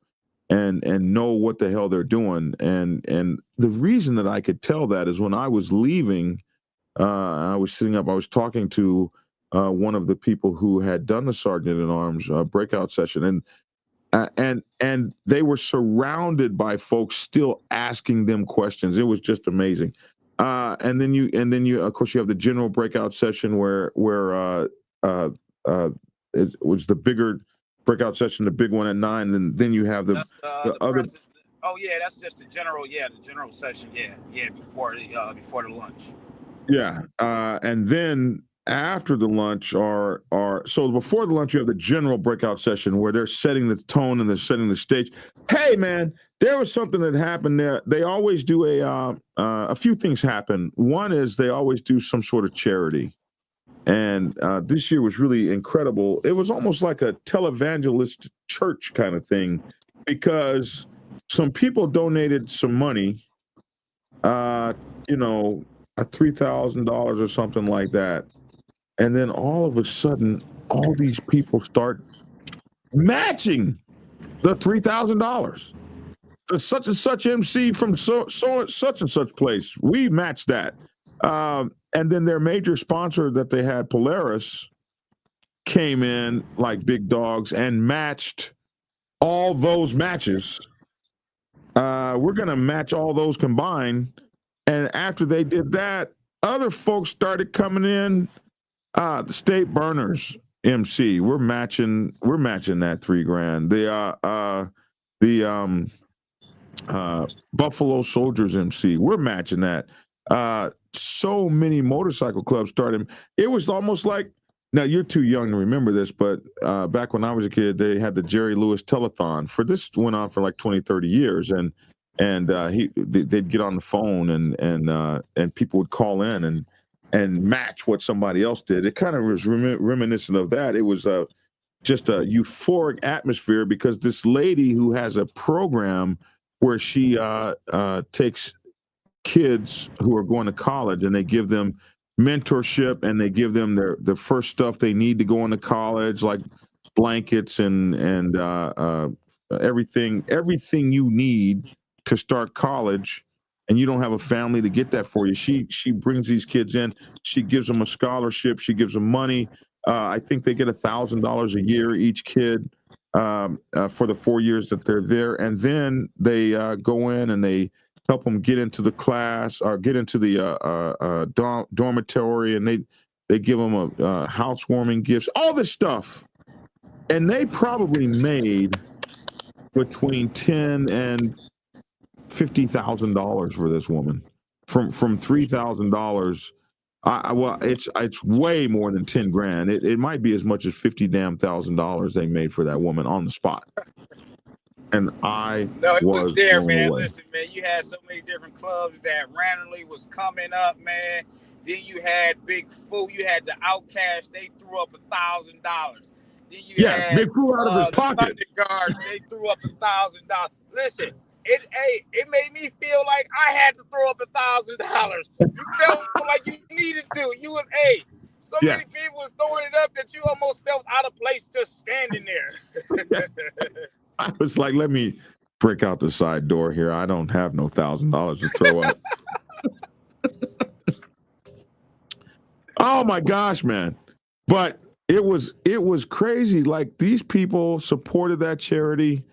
and know what the hell they're doing. And the reason that I could tell that is when I was leaving, I was sitting up, I was talking to one of the people who had done the sergeant at arms breakout session, and they were surrounded by folks still asking them questions. It was just amazing. And then you of course you have the general breakout session where it was the bigger breakout session, the big one at 9, and then you have the other. Oh yeah, that's just the general. Yeah, the general session. Yeah, before the lunch. Yeah, and then after the lunch so before the lunch you have the general breakout session where they're setting the tone and they're setting the stage. Hey man, there was something that happened there. They always do a few things happen. One is they always do some sort of charity, and this year was really incredible. It was almost like a televangelist church kind of thing because some people donated some money, $3,000 or something like that. And then all of a sudden, all these people start matching the $3,000. The such and such MC from such and such place. We matched that. And then their major sponsor that they had, Polaris, came in like big dogs and matched all those matches. We're going to match all those combined. And after they did that, other folks started coming in. The State Burners MC, we're matching that $3,000. The Buffalo Soldiers MC, we're matching that. So many motorcycle clubs started. It was almost like, now you're too young to remember this, but back when I was a kid, they had the Jerry Lewis telethon. This went on for like 20, 30 years, and they'd get on the phone and people would call in and match what somebody else did. It kind of was reminiscent of that. It was just a euphoric atmosphere because this lady who has a program where she takes kids who are going to college and they give them mentorship and they give them the first stuff they need to go into college, like blankets and everything you need to start college. And you don't have a family to get that for you. She brings these kids in. She gives them a scholarship. She gives them money. I think they get $1,000 a year each kid for the 4 years that they're there. And then they go in and they help them get into the class or get into the dormitory, and they give them a housewarming gifts, all this stuff. And they probably made between $10,000 and $50,000 for this woman from $3,000. Well, it's way more than 10 grand. It might be as much as $50,000 they made for that woman on the spot. And it was there, man. Away. Listen, man, you had so many different clubs that randomly was coming up, man. Then you had Big Fool, you had the Outcast. They threw up $1,000. Then you Yeah, had they flew out of his the pocket. Thunder Guards. They threw up $1,000. Listen, it made me feel like I had to throw up $1,000. You felt like you needed to. So Yeah. many people was throwing it up that you almost felt out of place just standing there. I was like, let me break out the side door here. I don't have no $1,000 to throw up. Oh my gosh, man. But it was crazy. Like, these people supported that charity.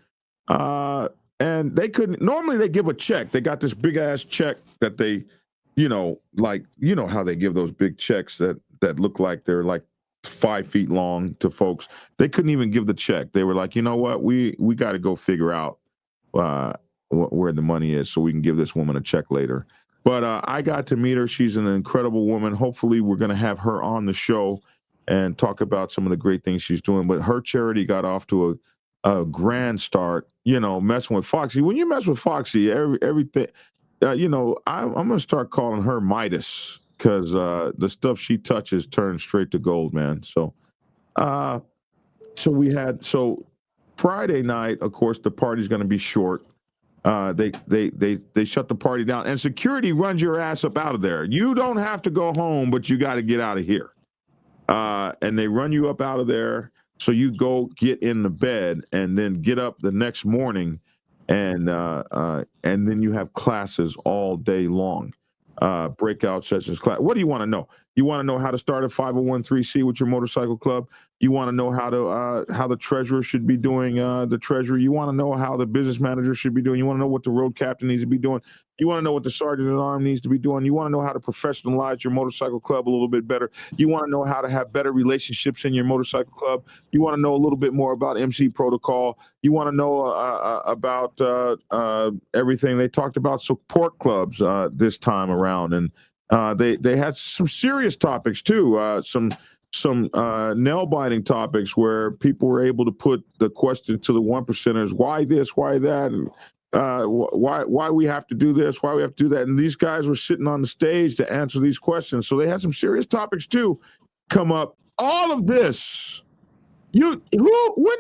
And they couldn't, normally they give a check. They got this big ass check that they, how they give those big checks that look like they're like 5 feet long to folks. They couldn't even give the check. They were like, you know what? We got to go figure out where the money is so we can give this woman a check later. But I got to meet her. She's an incredible woman. Hopefully we're going to have her on the show and talk about some of the great things she's doing. But her charity got off to a grand start, messing with Foxy. When you mess with Foxy, everything, I'm going to start calling her Midas, because the stuff she touches turns straight to gold, man. So Friday night, of course, the party's going to be short. They shut the party down, and security runs your ass up out of there. You don't have to go home, but you got to get out of here. And they run you up out of there. So you go get in the bed and then get up the next morning, and then you have classes all day long. Breakout sessions class. What do you want to know? You want to know how to start a 501(c) with your motorcycle club? You want to know how the treasurer should be doing the treasury? You want to know how the business manager should be doing? You want to know what the road captain needs to be doing? You want to know what the sergeant at arms needs to be doing? You want to know how to professionalize your motorcycle club a little bit better? You want to know how to have better relationships in your motorcycle club? You want to know a little bit more about MC protocol? You want to know about everything. They talked about support clubs this time around, and they had some serious topics too. Some nail-biting topics where people were able to put the question to the 1%ers: why this, why that, and why we have to do this, why we have to do that. And these guys were sitting on the stage to answer these questions. So they had some serious topics too come up. All of this, when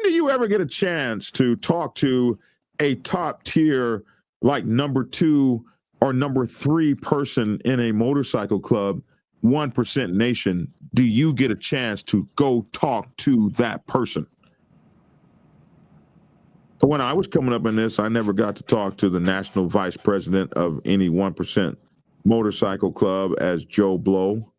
do you ever get a chance to talk to a top tier, like number 2 or number 3 person in a motorcycle club, 1% Nation? Do you get a chance to go talk to that person? When I was coming up in this, I never got to talk to the national vice president of any 1% motorcycle club as Joe Blow,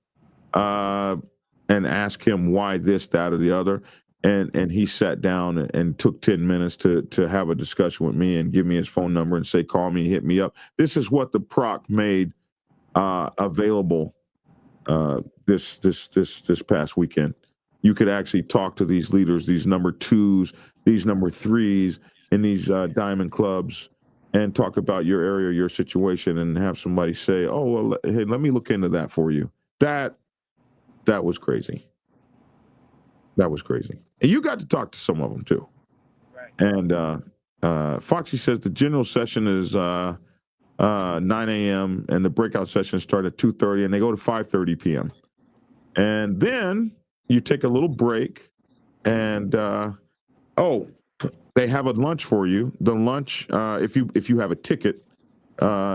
and ask him why this, that, or the other. And he sat down and took 10 minutes to have a discussion with me and give me his phone number and say, call me, hit me up. This is what the PROC made available this past weekend. You could actually talk to these leaders, these number 2s, these number 3s in these diamond clubs, and talk about your area, your situation, and have somebody say, oh, well, hey, let me look into that for you. That was crazy. That was crazy. And you got to talk to some of them too. Right. And Foxy says the general session is 9 a.m. and the breakout sessions start at 2:30 and they go to 5:30 p.m. And then you take a little break, and they have a lunch for you. The lunch, if you have a ticket,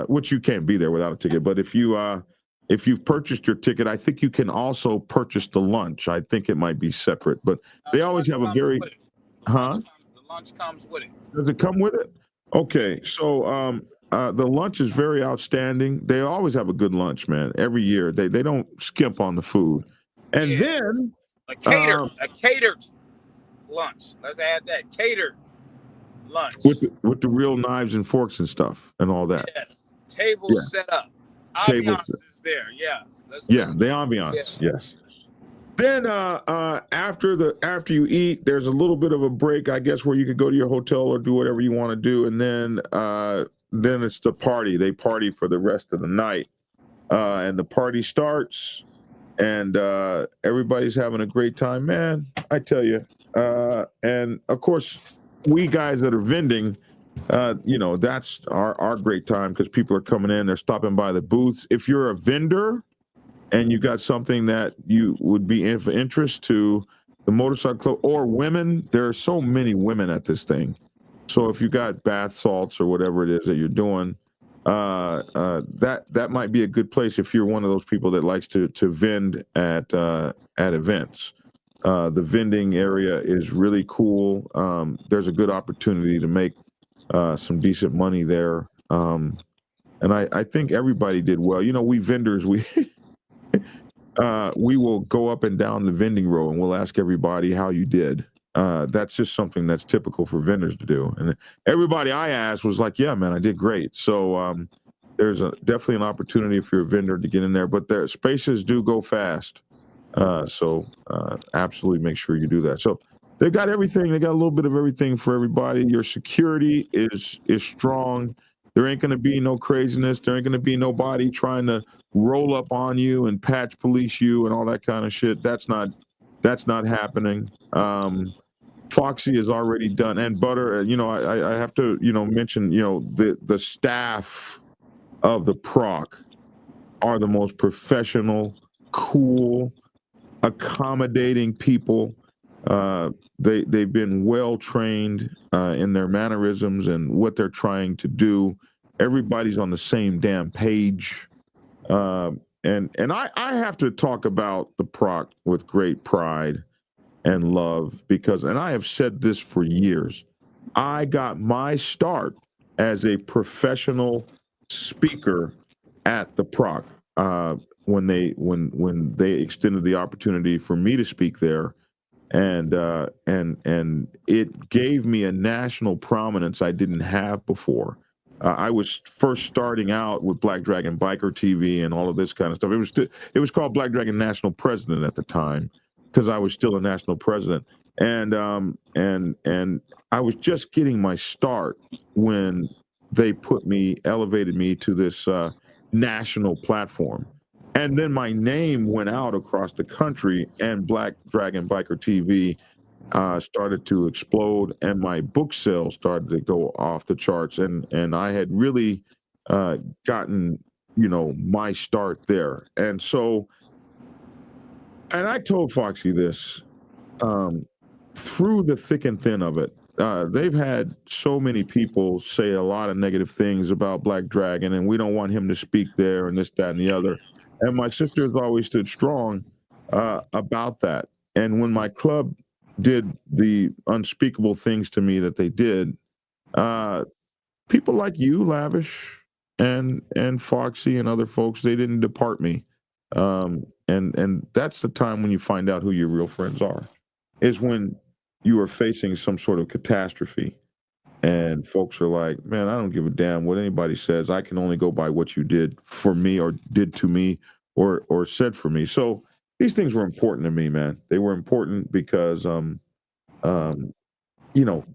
which you can't be there without a ticket, but if you've purchased your ticket, I think you can also purchase the lunch. I think it might be separate, but they always have a very, the lunch comes with it. Does it come with it? Okay, so the lunch is very outstanding. They always have a good lunch, man. Every year, they don't skimp on the food. And then a catered lunch. Let's add that, catered lunch with the real knives and forks and stuff and all that. Yes, tables set up. Ambiance is there. Yes. The ambiance. Yeah. Yes. Then after you eat, there's a little bit of a break, I guess, where you could go to your hotel or do whatever you want to do, and then it's the party. They party for the rest of the night, and the party starts, and everybody's having a great time, man. I tell you. And of course, we guys that are vending, that's our great time, because people are coming in, they're stopping by the booths. If you're a vendor and you got something that you would be of interest to the motorcycle club, or women. There are so many women at this thing. So if you got bath salts or whatever it is that you're doing, that might be a good place if you're one of those people that likes to vend at events. The vending area is really cool. There's a good opportunity to make some decent money there. And I think everybody did well. You know, we vendors, we will go up and down the vending row and we'll ask everybody how you did. That's just something that's typical for vendors to do. And everybody I asked was like, yeah, man, I did great. So there's definitely an opportunity if you're a vendor to get in there, but their spaces do go fast. So absolutely make sure you do that. So they've got everything. They got a little bit of everything for everybody. Your security is strong. There ain't going to be no craziness. There ain't going to be nobody trying to roll up on you and patch police you and all that kind of shit. That's not happening. Foxy is already done. And Butter, you know, I have to, you know, mention, you know, the staff of the PROC are the most professional, cool, accommodating people. They've been well trained in their mannerisms and what they're trying to do. Everybody's on the same damn page. And I have to talk about the PROC with great pride and love because, and I have said this for years, I got my start as a professional speaker at the PROC when they extended the opportunity for me to speak there. And it gave me a national prominence I didn't have before. I was first starting out with Black Dragon Biker TV and all of this kind of stuff. It was called Black Dragon National President at the time because I was still a national president. And I was just getting my start when they elevated me to this national platform. And then my name went out across the country, and Black Dragon Biker TV started to explode, and my book sales started to go off the charts. And I had really gotten, you know, my start there. And so, and I told Foxy this through the thick and thin of it. They've had so many people say a lot of negative things about Black Dragon, and we don't want him to speak there, and this, that, and the other. And my sister has always stood strong about that. And when my club did the unspeakable things to me that they did, people like you, Lavish, and Foxy and other folks, they didn't depart me. And that's the time when you find out who your real friends are, is when you are facing some sort of catastrophe. And folks are like, man, I don't give a damn what anybody says. I can only go by what you did for me or did to me or said for me. So these things were important to me, man. They were important because, you know,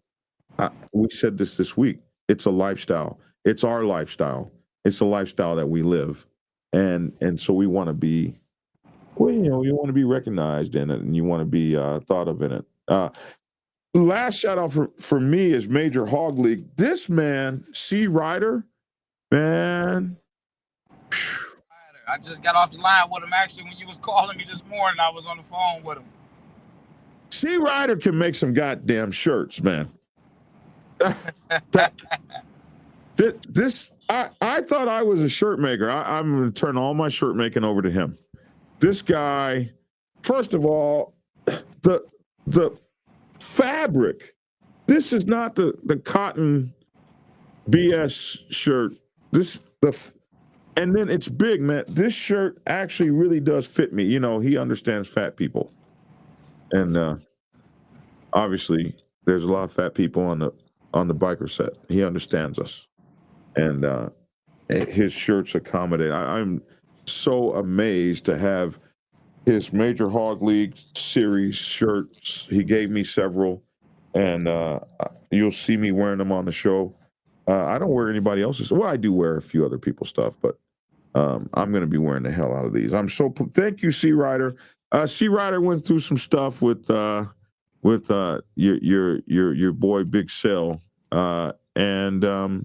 we said this week. It's a lifestyle. It's our lifestyle. It's a lifestyle that we live. And so we want to be, well, you know, you want to be recognized in it and you want to be thought of in it. Last shout out for me is Major Hog League. This man, C Rider, man. I just got off the line with him. Actually, when you was calling me this morning, I was on the phone with him. C Rider can make some goddamn shirts, man. I thought I was a shirt maker. I'm going to turn all my shirt making over to him. This guy, first of all, the fabric. This is not the cotton BS shirt. And then it's big, man. This shirt actually really does fit me. You know, he understands fat people, and obviously there's a lot of fat people on the biker set. He understands us, and his shirts accommodate. I'm so amazed to have his Major Hog League series shirts. He gave me several, and you'll see me wearing them on the show. I don't wear anybody else's. Well, I do wear a few other people's stuff, but I'm going to be wearing the hell out of these. Thank you, C Rider. C Rider went through some stuff with your boy Big Cell, and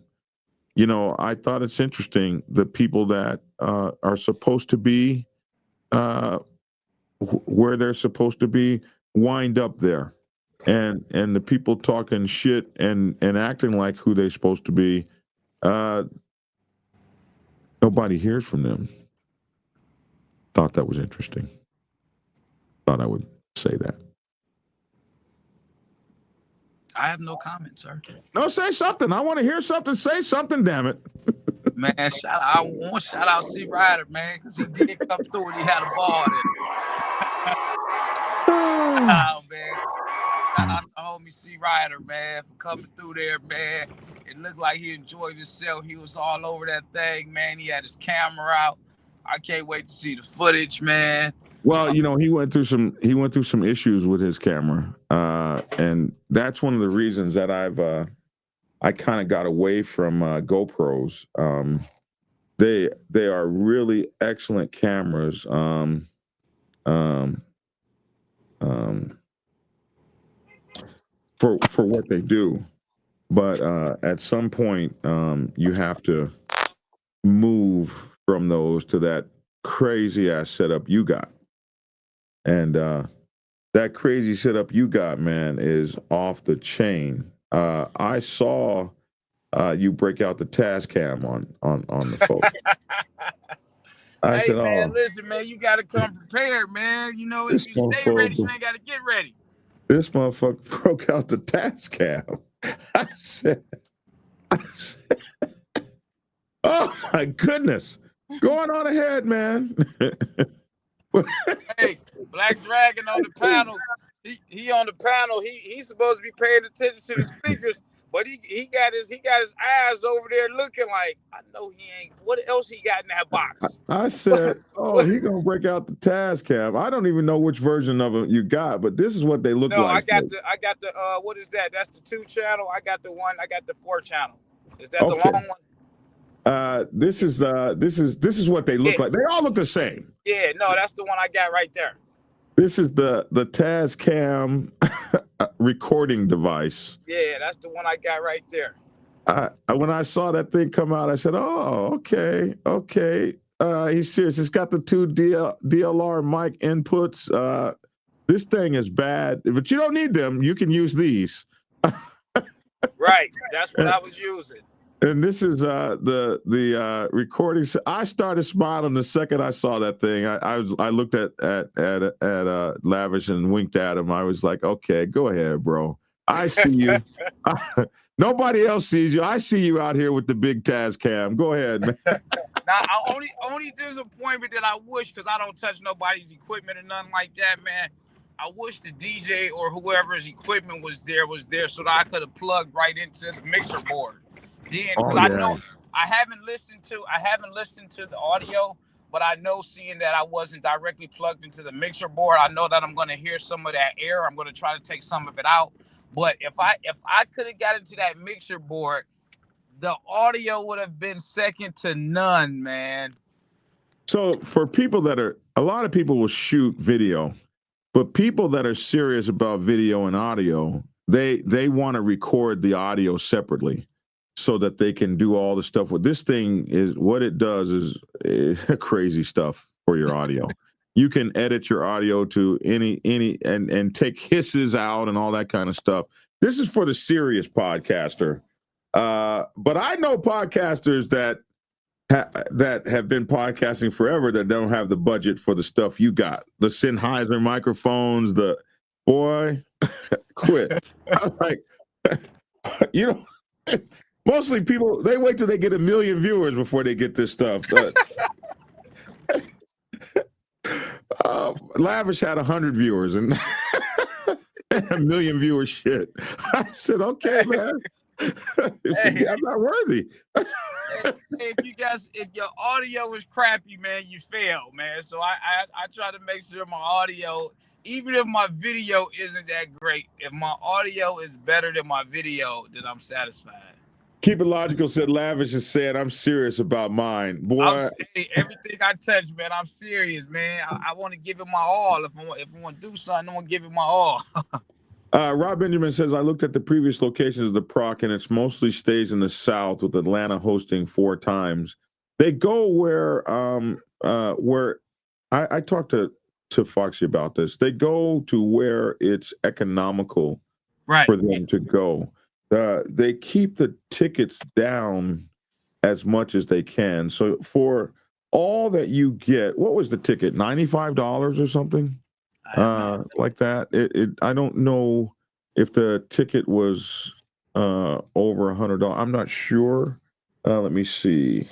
you know, I thought it's interesting the people that are supposed to be where they're supposed to be wind up there, and the people talking shit and acting like who they're supposed to be, nobody hears from them. Thought that was interesting. Thought I would say that. I have no comment, sir. No, say something. I want to hear something. Say something, damn it. Man, I want to shout out C Ryder, man, because he did come through and he had a ball in it. Oh, man. Shout out to homie C Ryder, man, for coming through there, man. It looked like he enjoyed himself. He was all over that thing, man. He had his camera out. I can't wait to see the footage, man. Well, you know, he went through some issues with his camera, and that's one of the reasons that I kind of got away from GoPros. They are really excellent cameras. For what they do, but at some point you have to move from those to that crazy ass setup you got. And that crazy setup you got, man, is off the chain. I saw you break out the Tas Cam on the phone. Hey, said, man, listen, man, you got to come prepared, man. You know, if you stay ready, you ain't got to get ready. This motherfucker broke out the Tas Cam. I said, oh, my goodness. Going on ahead, man. Hey, Black Dragon on the panel. He on the panel. He's supposed to be paying attention to the speakers, but he got his eyes over there looking like, I know he ain't. What else he got in that box? I said, oh, he gonna break out the Tas Cam. I don't even know which version of it you got, but this is what they look like. No, I got the what is that? That's the 2 channel. I got the 4 channel. Is that the long one? This is what they look like. They all look the same. Yeah, no, that's the one I got right there. This is the Tas Cam recording device. Yeah, that's the one I got right there. When I saw that thing come out, I said, "Oh, okay." He's serious. It's got the 2 DLR mic inputs. This thing is bad, but you don't need them. You can use these. Right, that's what I was using. And this is the recording. I started smiling the second I saw that thing. I looked at Lavish and winked at him. I was like, okay, go ahead, bro. I see you. Nobody else sees you. I see you out here with the big Tas Cam. Go ahead, man. Now, only disappointment that I wish, because I don't touch nobody's equipment or nothing like that, man. I wish the DJ or whoever's equipment was there so that I could have plugged right into the mixer board. Then, because I know I haven't listened to the audio, but I know, seeing that I wasn't directly plugged into the mixer board, I know that I'm going to hear some of that air. I'm going to try to take some of it out. But if I could have got into that mixer board, the audio would have been second to none, man. So for people a lot of people will shoot video, but people that are serious about video and audio, they want to record the audio separately, so that they can do all the stuff with this thing. Is what it does is crazy stuff for your audio. You can edit your audio to any and take hisses out and all that kind of stuff. This is for the serious podcaster. But I know podcasters that have been podcasting forever that don't have the budget for the stuff you got. The Sennheiser microphones, boy, quit. I'm like, you know, mostly people, they wait till they get 1 million viewers before they get this stuff. Lavish had 100 viewers and 1 million viewers shit. I said, okay, man. I'm not worthy. If your audio is crappy, man, you fail, man. So I try to make sure my audio, even if my video isn't that great, if my audio is better than my video, then I'm satisfied. Keep it logical, said Lavish is saying, I'm serious about mine. Boy. Everything I touch, man, I'm serious, man. I want to give it my all. If I want to do something, I want to give it my all. Rob Benjamin says, I looked at the previous locations of the PROC, and it's mostly stays in the South, with Atlanta hosting 4 times. They go where I talked to to Foxy about this. They go to where it's economical for them to go. They keep the tickets down as much as they can. So for all that you get, what was the ticket? $95 or something like that. I don't know if the ticket was over $100. I'm not sure. Let me see.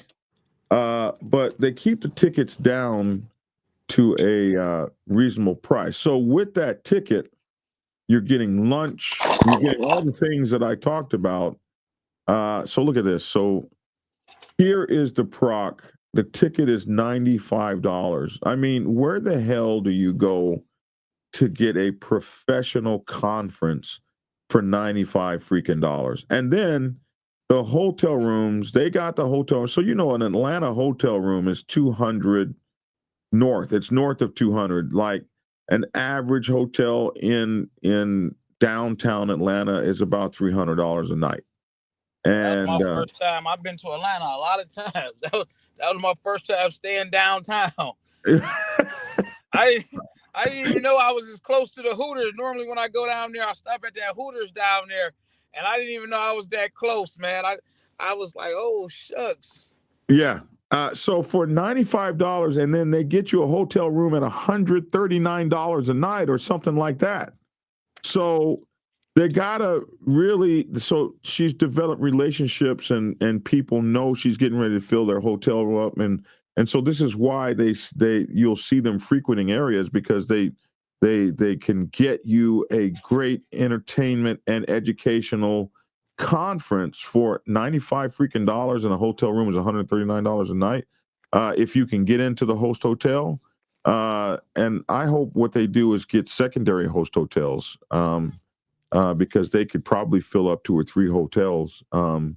But they keep the tickets down to a reasonable price. So with that ticket, you're getting lunch, you're getting all the things that I talked about. So look at this. So here is the PROC. The ticket is $95. I mean, where the hell do you go to get a professional conference for $95 freaking dollars? And then the hotel rooms, they got the hotel. So, an Atlanta hotel room is 200 north. It's north of 200. Like an average hotel in downtown Atlanta is about $300 a night. And that was my first time. I've been to Atlanta a lot of times. That was my first time staying downtown. I didn't even know I was as close to the Hooters. Normally when I go down there, I stop at that Hooters down there, and I didn't even know I was that close, man. I was like, oh, shucks. Yeah. So for $95, and then they get you a hotel room at $139 a night or something like that. So they gotta really. So she's developed relationships, and people know she's getting ready to fill their hotel room up, and so this is why you'll see them frequenting areas, because they can get you a great entertainment and educational conference for $95 freaking dollars, and a hotel room is $139 a night. If you can get into the host hotel, and I hope what they do is get secondary host hotels, because they could probably fill up 2 or 3 hotels. I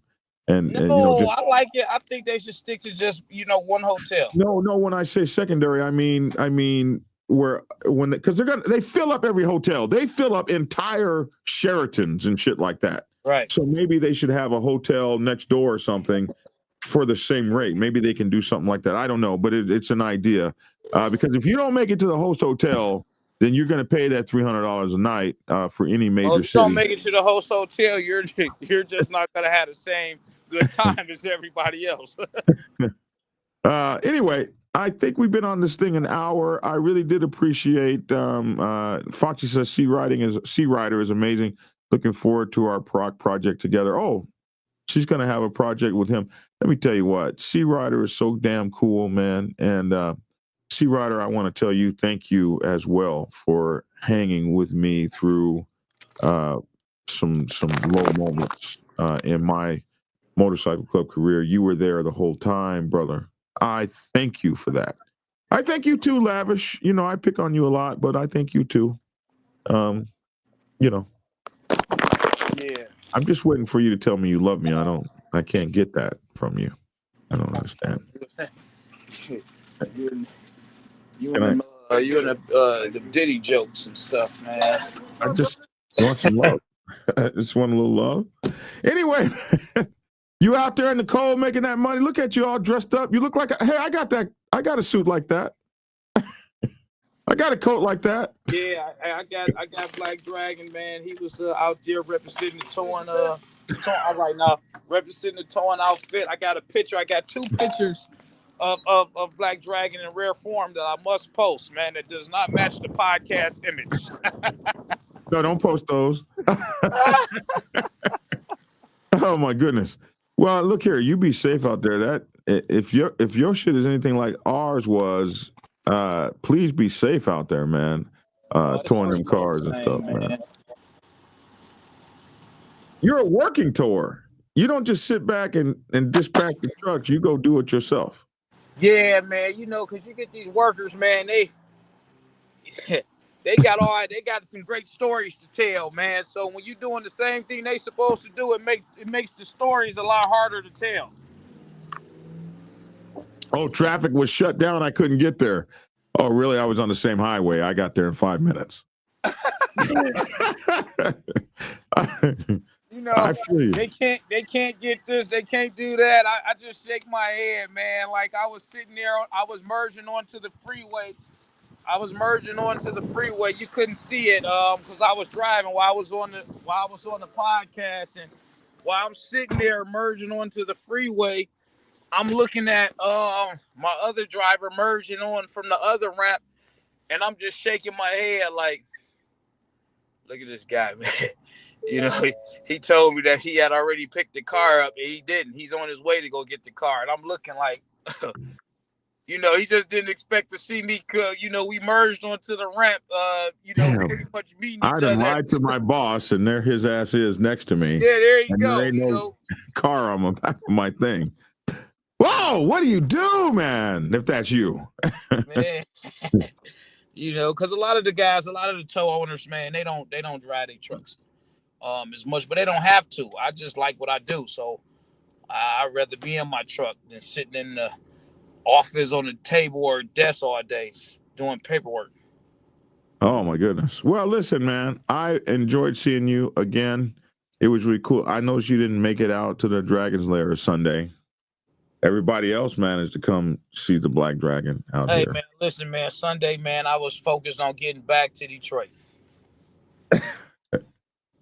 like it. I think they should stick to just one hotel. No. When I say secondary, I mean because they fill up every hotel. They fill up entire Sheratons and shit like that. Right. So maybe they should have a hotel next door or something for the same rate. Maybe they can do something like that. I don't know, but it's an idea. Because if you don't make it to the host hotel, then you're going to pay that $300 a night for any major city. If you don't make it to the host hotel, you're just not going to have the same good time as everybody else. Anyway, I think we've been on this thing an hour. I really did appreciate. Foxy says C Rider is amazing. Looking forward to our PROC project together. Oh, she's going to have a project with him. Let me tell you what, C Rider is so damn cool, man. And C Rider, I want to tell you thank you as well for hanging with me through some low moments in my motorcycle club career. You were there the whole time, brother. I thank you for that. I thank you too, Lavish. I pick on you a lot, but I thank you too. Yeah. I'm just waiting for you to tell me you love me. I can't get that from you. I don't understand. You and the Diddy jokes and stuff, man. I just want some love. I just want a little love. Anyway, you out there in the cold making that money. Look at you all dressed up. You look like I got a suit like that. I got a coat like that. Yeah, I got Black Dragon, man. He was out there representing the towing. Right now, representing the towing outfit. I got a picture. I got 2 pictures of Black Dragon in rare form that I must post, man. That does not match the podcast image. No, don't post those. Oh my goodness. Well, look here. You be safe out there. That if your shit is anything like ours was, please be safe out there, man. Towing them cars and stuff, man. You're a working tour. You don't just sit back and dispatch the trucks. You go do it yourself. Yeah, man. Because you get these workers, man. They got some great stories to tell, man. So when you're doing the same thing they supposed to do, it makes the stories a lot harder to tell. Oh, traffic was shut down. I couldn't get there. Oh, really? I was on the same highway. I got there in 5 minutes. I feel you. They can't get this. They can't do that. I just shake my head, man. Like I was sitting there. I was merging onto the freeway. merging onto the freeway. You couldn't see it because I was driving while I was on the podcast, and while I'm sitting there merging onto the freeway, I'm looking at my other driver merging on from the other ramp, and I'm just shaking my head like, look at this guy, man. You know, he told me that he had already picked the car up, and he didn't. He's on his way to go get the car, and I'm looking like, you know, he just didn't expect to see me. You know, we merged onto the ramp. You know, pretty much meeting each other. I lied to my boss, and there his ass is next to me. Yeah, there you go. There ain't no car on the back of my thing. Whoa! What do you do, man? If that's you, man. You know, because a lot of the tow owners, man, they don't drive their trucks as much, but they don't have to. I just like what I do, so I'd rather be in my truck than sitting in the office on the table or desk all day doing paperwork. Oh my goodness. Well, listen, man, I enjoyed seeing you again. It was really cool. I noticed you didn't make it out to the Dragon's Lair Sunday. Everybody else managed to come see the Black Dragon out here. Hey, man, listen, man, Sunday, man, I was focused on getting back to Detroit.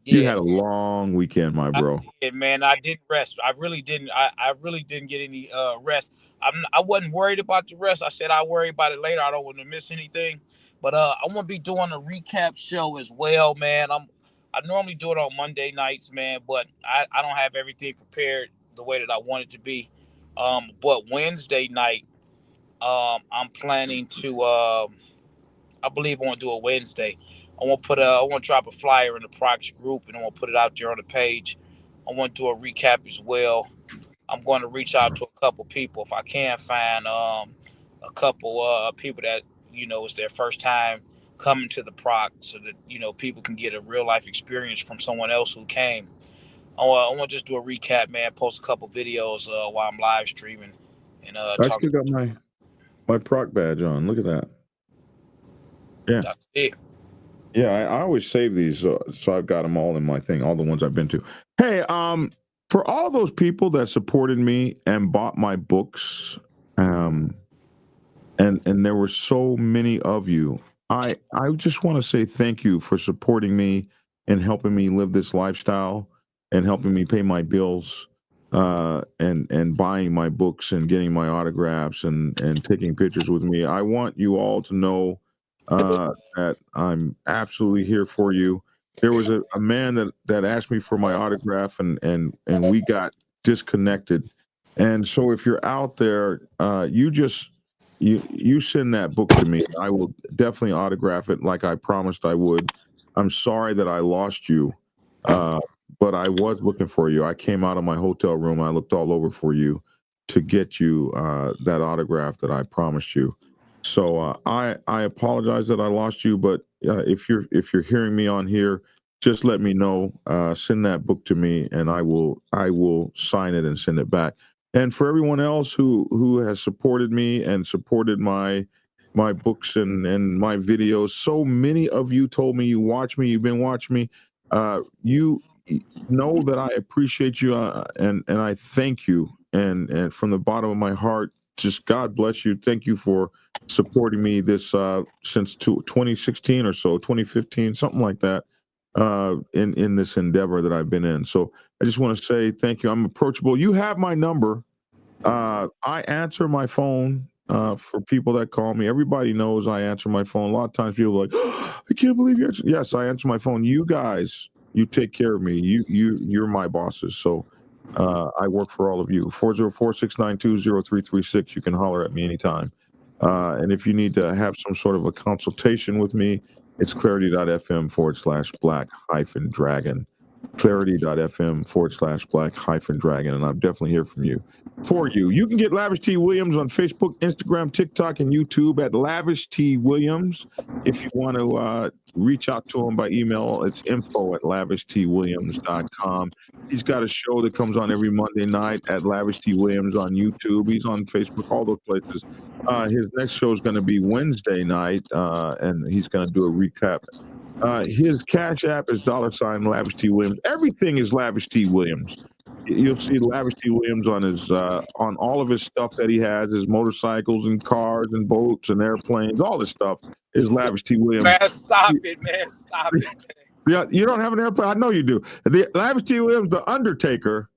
You had a long weekend, my bro. I did, man. I didn't rest. I really didn't. I really didn't get any rest. I wasn't worried about the rest. I said I'll worry about it later. I don't want to miss anything. But I want to be doing a recap show as well, man. I normally do it on Monday nights, man, but I don't have everything prepared the way that I want it to be. But Wednesday night, I'm planning to. I believe I want to do a Wednesday. I want to drop a flyer in the PROC group, and I want to put it out there on the page. I want to do a recap as well. I'm going to reach out to a couple people if I can find a couple people that, you know, it's their first time coming to the PROC, so that, you know, people can get a real life experience from someone else who came. I want to just do a recap, man. Post a couple videos while I'm live streaming, and I still got my PROC badge on. Look at that. Yeah. That's it. Yeah, I always save these, so I've got them all in my thing, all the ones I've been to. Hey, for all those people that supported me and bought my books, and there were so many of you, I just want to say thank you for supporting me and helping me live this lifestyle and helping me pay my bills, and buying my books and getting my autographs and taking pictures with me. I want you all to know that I'm absolutely here for you. There was a man that asked me for my autograph, and we got disconnected. And so if you're out there, you send that book to me. I will definitely autograph it like I promised I would. I'm sorry that I lost you, but I was looking for you. I came out of my hotel room. I looked all over for you to get you that autograph that I promised you. So I apologize that I lost you, but if you're hearing me on here, just let me know. Send that book to me, and I will sign it and send it back. And for everyone else who has supported me and supported my books and my videos, so many of you told me you watch me. You've been watching me. You know that I appreciate you, and I thank you. And from the bottom of my heart, just God bless you. Thank you for supporting me this since 2016 or so, 2015, something like that, in this endeavor that I've been in. So I just want to say thank you. I'm approachable. You have my number. I answer my phone for people that call me. Everybody knows I answer my phone. A lot of times people are like, oh, I can't believe you answer. Yes, I answer my phone. You guys, you take care of me. You're my bosses. So I work for all of you. 404-692-0336. You can holler at me anytime. And if you need to have some sort of a consultation with me, it's clarity.fm/black-dragon. Clarity.fm/black-dragon. And I'm definitely here for you. You can get Lavish T. Williams on Facebook, Instagram, TikTok, and YouTube at Lavish T. Williams. If you want to reach out to him by email, it's info@lavishtwilliams.com. He's got a show that comes on every Monday night at Lavish T. Williams on YouTube. He's on Facebook, all those places. His next show is going to be Wednesday night, and he's going to do a recap. His Cash App is $Lavish T. Williams. Everything is Lavish T. Williams. you'll see Lavish T. Williams on his on all of his stuff that he has, his motorcycles and cars and boats and airplanes, all this stuff is Lavish T. Williams. Man, stop it, man. Stop it, man. Yeah, you don't have an airplane? I know you do. The Lavish T. Williams, the Undertaker,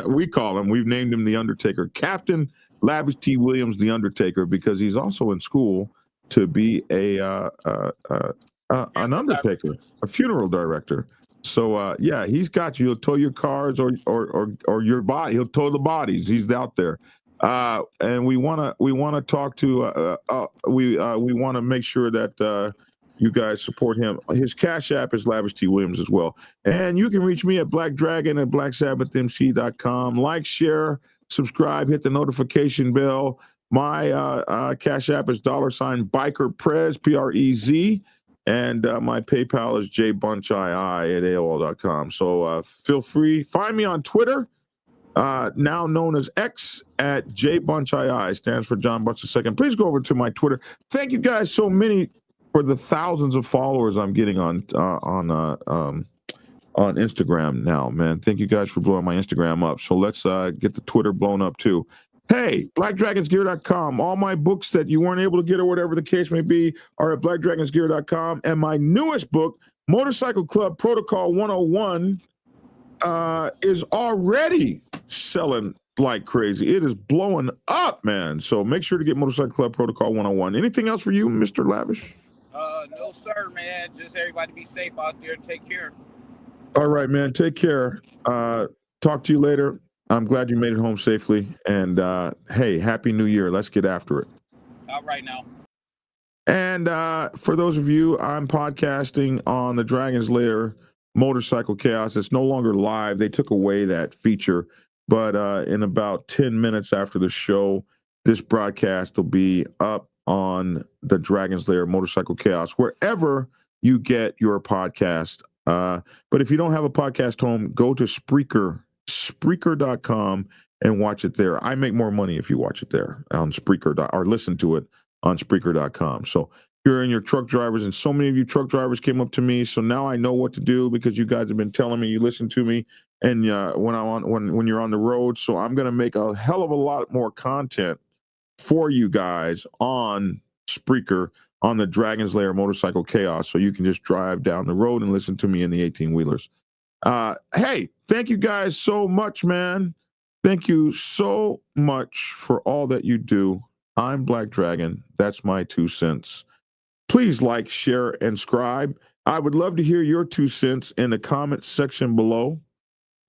we call him. We've named him the Undertaker. Captain Lavish T. Williams, the Undertaker, because he's also in school to be an undertaker, a funeral director. So yeah, he's got you. He'll tow your cars or your body. He'll tow the bodies. He's out there. And we want to talk to we want to make sure that you guys support him. His Cashapp is Lavish T. Williams as well. And you can reach me at Black Dragon at blacksabbathmc.com. Like, share, subscribe, hit the notification bell. My Cashapp is $BikerPrez, Prez. And my PayPal is jbunchii at AOL.com. So feel free. Find me on Twitter, now known as X, at jbunchii. Stands for John Bunch II. Please go over to my Twitter. Thank you guys so many for the thousands of followers I'm getting on Instagram now, man. Thank you guys for blowing my Instagram up. So let's get the Twitter blown up too. Hey, blackdragonsgear.com. All my books that you weren't able to get or whatever the case may be are at blackdragonsgear.com. And my newest book, Motorcycle Club Protocol 101, is already selling like crazy. It is blowing up, man. So make sure to get Motorcycle Club Protocol 101. Anything else for you, Mr. Lavish? No, sir, man. Just everybody be safe out there. Take care. All right, man. Take care. Talk to you later. I'm glad you made it home safely. And hey, Happy New Year. Let's get after it. All right now. And for those of you, I'm podcasting on the Dragon's Lair Motorcycle Chaos. It's no longer live. They took away that feature. But in about 10 minutes after the show, this broadcast will be up on the Dragon's Lair Motorcycle Chaos, wherever you get your podcast. But if you don't have a podcast home, go to Spreaker.com and watch it there. I make more money if you watch it there on Spreaker or listen to it on Spreaker.com. So you're in your truck drivers, and so many of you truck drivers came up to me. So now I know what to do because you guys have been telling me, you listen to me, and when you're on the road. So I'm gonna make a hell of a lot more content for you guys on Spreaker on the Dragon's Lair Motorcycle Chaos, so you can just drive down the road and listen to me in the 18-wheelers. Hey, thank you guys so much, man. Thank you so much for all that you do. I'm Black Dragon. That's my 2 cents. Please like, share, and subscribe. I would love to hear your 2 cents in the comment section below.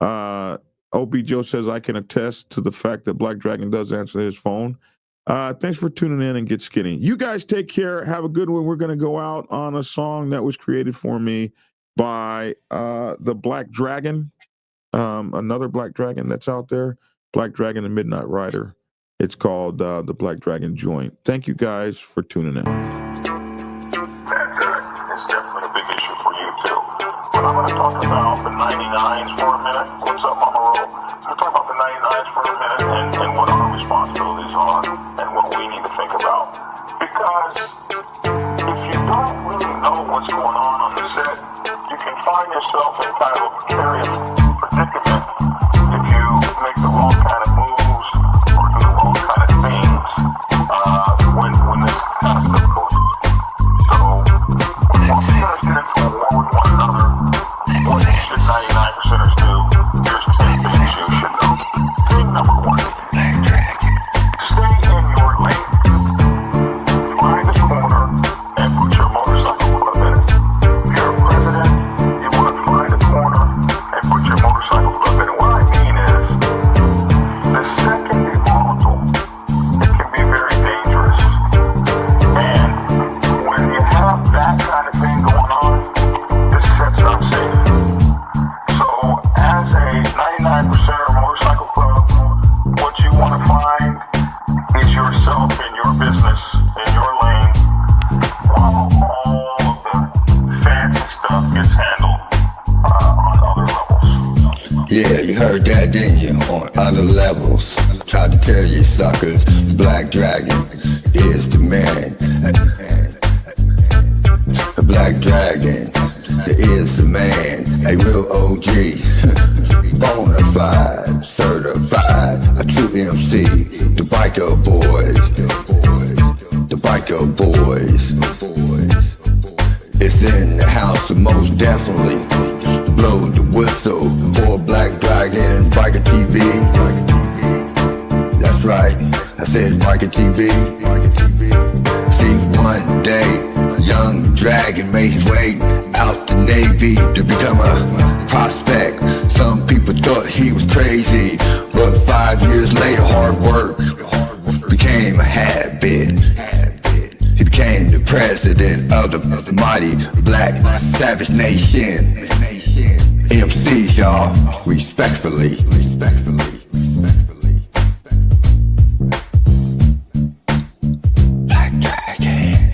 OB Joe says, I can attest to the fact that Black Dragon does answer his phone. Thanks for tuning in and get skinny. You guys take care. Have a good one. We're going to go out on a song that was created for me by the Black Dragon, another Black Dragon that's out there, Black Dragon and Midnight Rider. It's called the Black Dragon Joint. Thank you guys for tuning in. It's definitely a big issue for you too. But I'm going to talk about the 99s for a minute. What's up, Mama Ro? I'm going to talk about the 99s for a minute and what our responsibilities are and what we need to think about. Because if you don't really know what's going on the set, you can find yourself in kind of a precarious predicament if you make the wrong kind of moves or do the wrong kind of things when this kind of stuff goes on. So, when percenters get into a war with one another, what should 99%ers do? Here's 10 things you should know. Thing number 1, stay in your lane. Find a corner and put your motorcycle club in it. If you're a president, you want to find a corner and put your motorcycle club in it. What I mean is, the set can be volatile. It can be very dangerous. And when you have that kind of thing going on, this set's not safe. So, as a 99%er motorcycle club, what you want to find is yourself in your business, in your lane, while all of the fancy stuff gets handled on other levels. Yeah, you heard that, didn't you? On other levels. Tried to tell you suckers, Black Dragon is the man. The Black Dragon is the man. A real OG. bona fide, certified, a true MC. The Biker Boys, the Biker Boys. It's in the house, most definitely. Blow the whistle for Black Dragon, Biker TV. That's right, I said Biker TV. See, one day, young Dragon made his way out the Navy to become a prospect. Some people thought he was crazy, but 5 years later, hard work became a habit. He became the president of the mighty Black Savage Nation. MCs, y'all, respectfully. Black Dragon,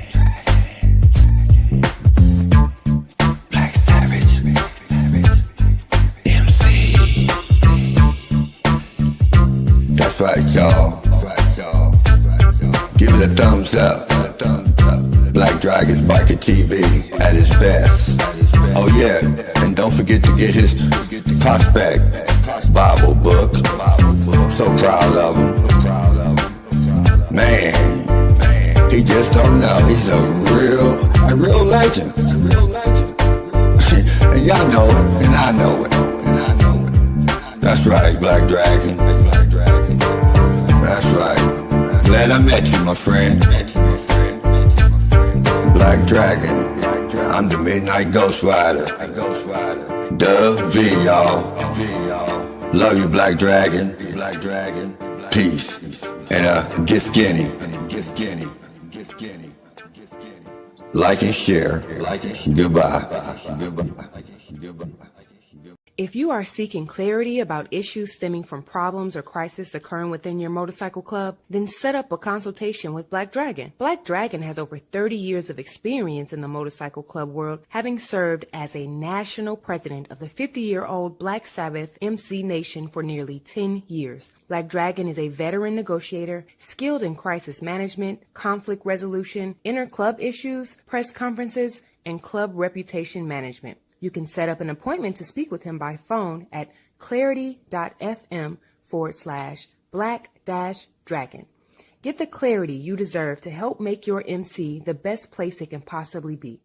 Black Savage, MC. That's right, y'all. Give it a thumbs up. Black Dragon Biker TV at its best. Oh yeah, and don't forget to get his prospect Bible book. So proud of him. Man, he just don't know. He's a real legend. And y'all know it, and I know it. That's right, Black Dragon. That's right. Glad I met you, my friend. Black Dragon, I'm the Midnight Ghost Rider. The V, y'all. Love you, Black Dragon. Peace. And get skinny. Like and share. Goodbye. If you are seeking clarity about issues stemming from problems or crises occurring within your motorcycle club, then set up a consultation with Black Dragon. Black Dragon has over 30 years of experience in the motorcycle club world, having served as a national president of the 50-year-old Black Sabbath MC Nation for nearly 10 years. Black Dragon is a veteran negotiator, skilled in crisis management, conflict resolution, inter-club issues, press conferences, and club reputation management. You can set up an appointment to speak with him by phone at clarity.fm/black-dragon. Get the clarity you deserve to help make your MC the best place it can possibly be.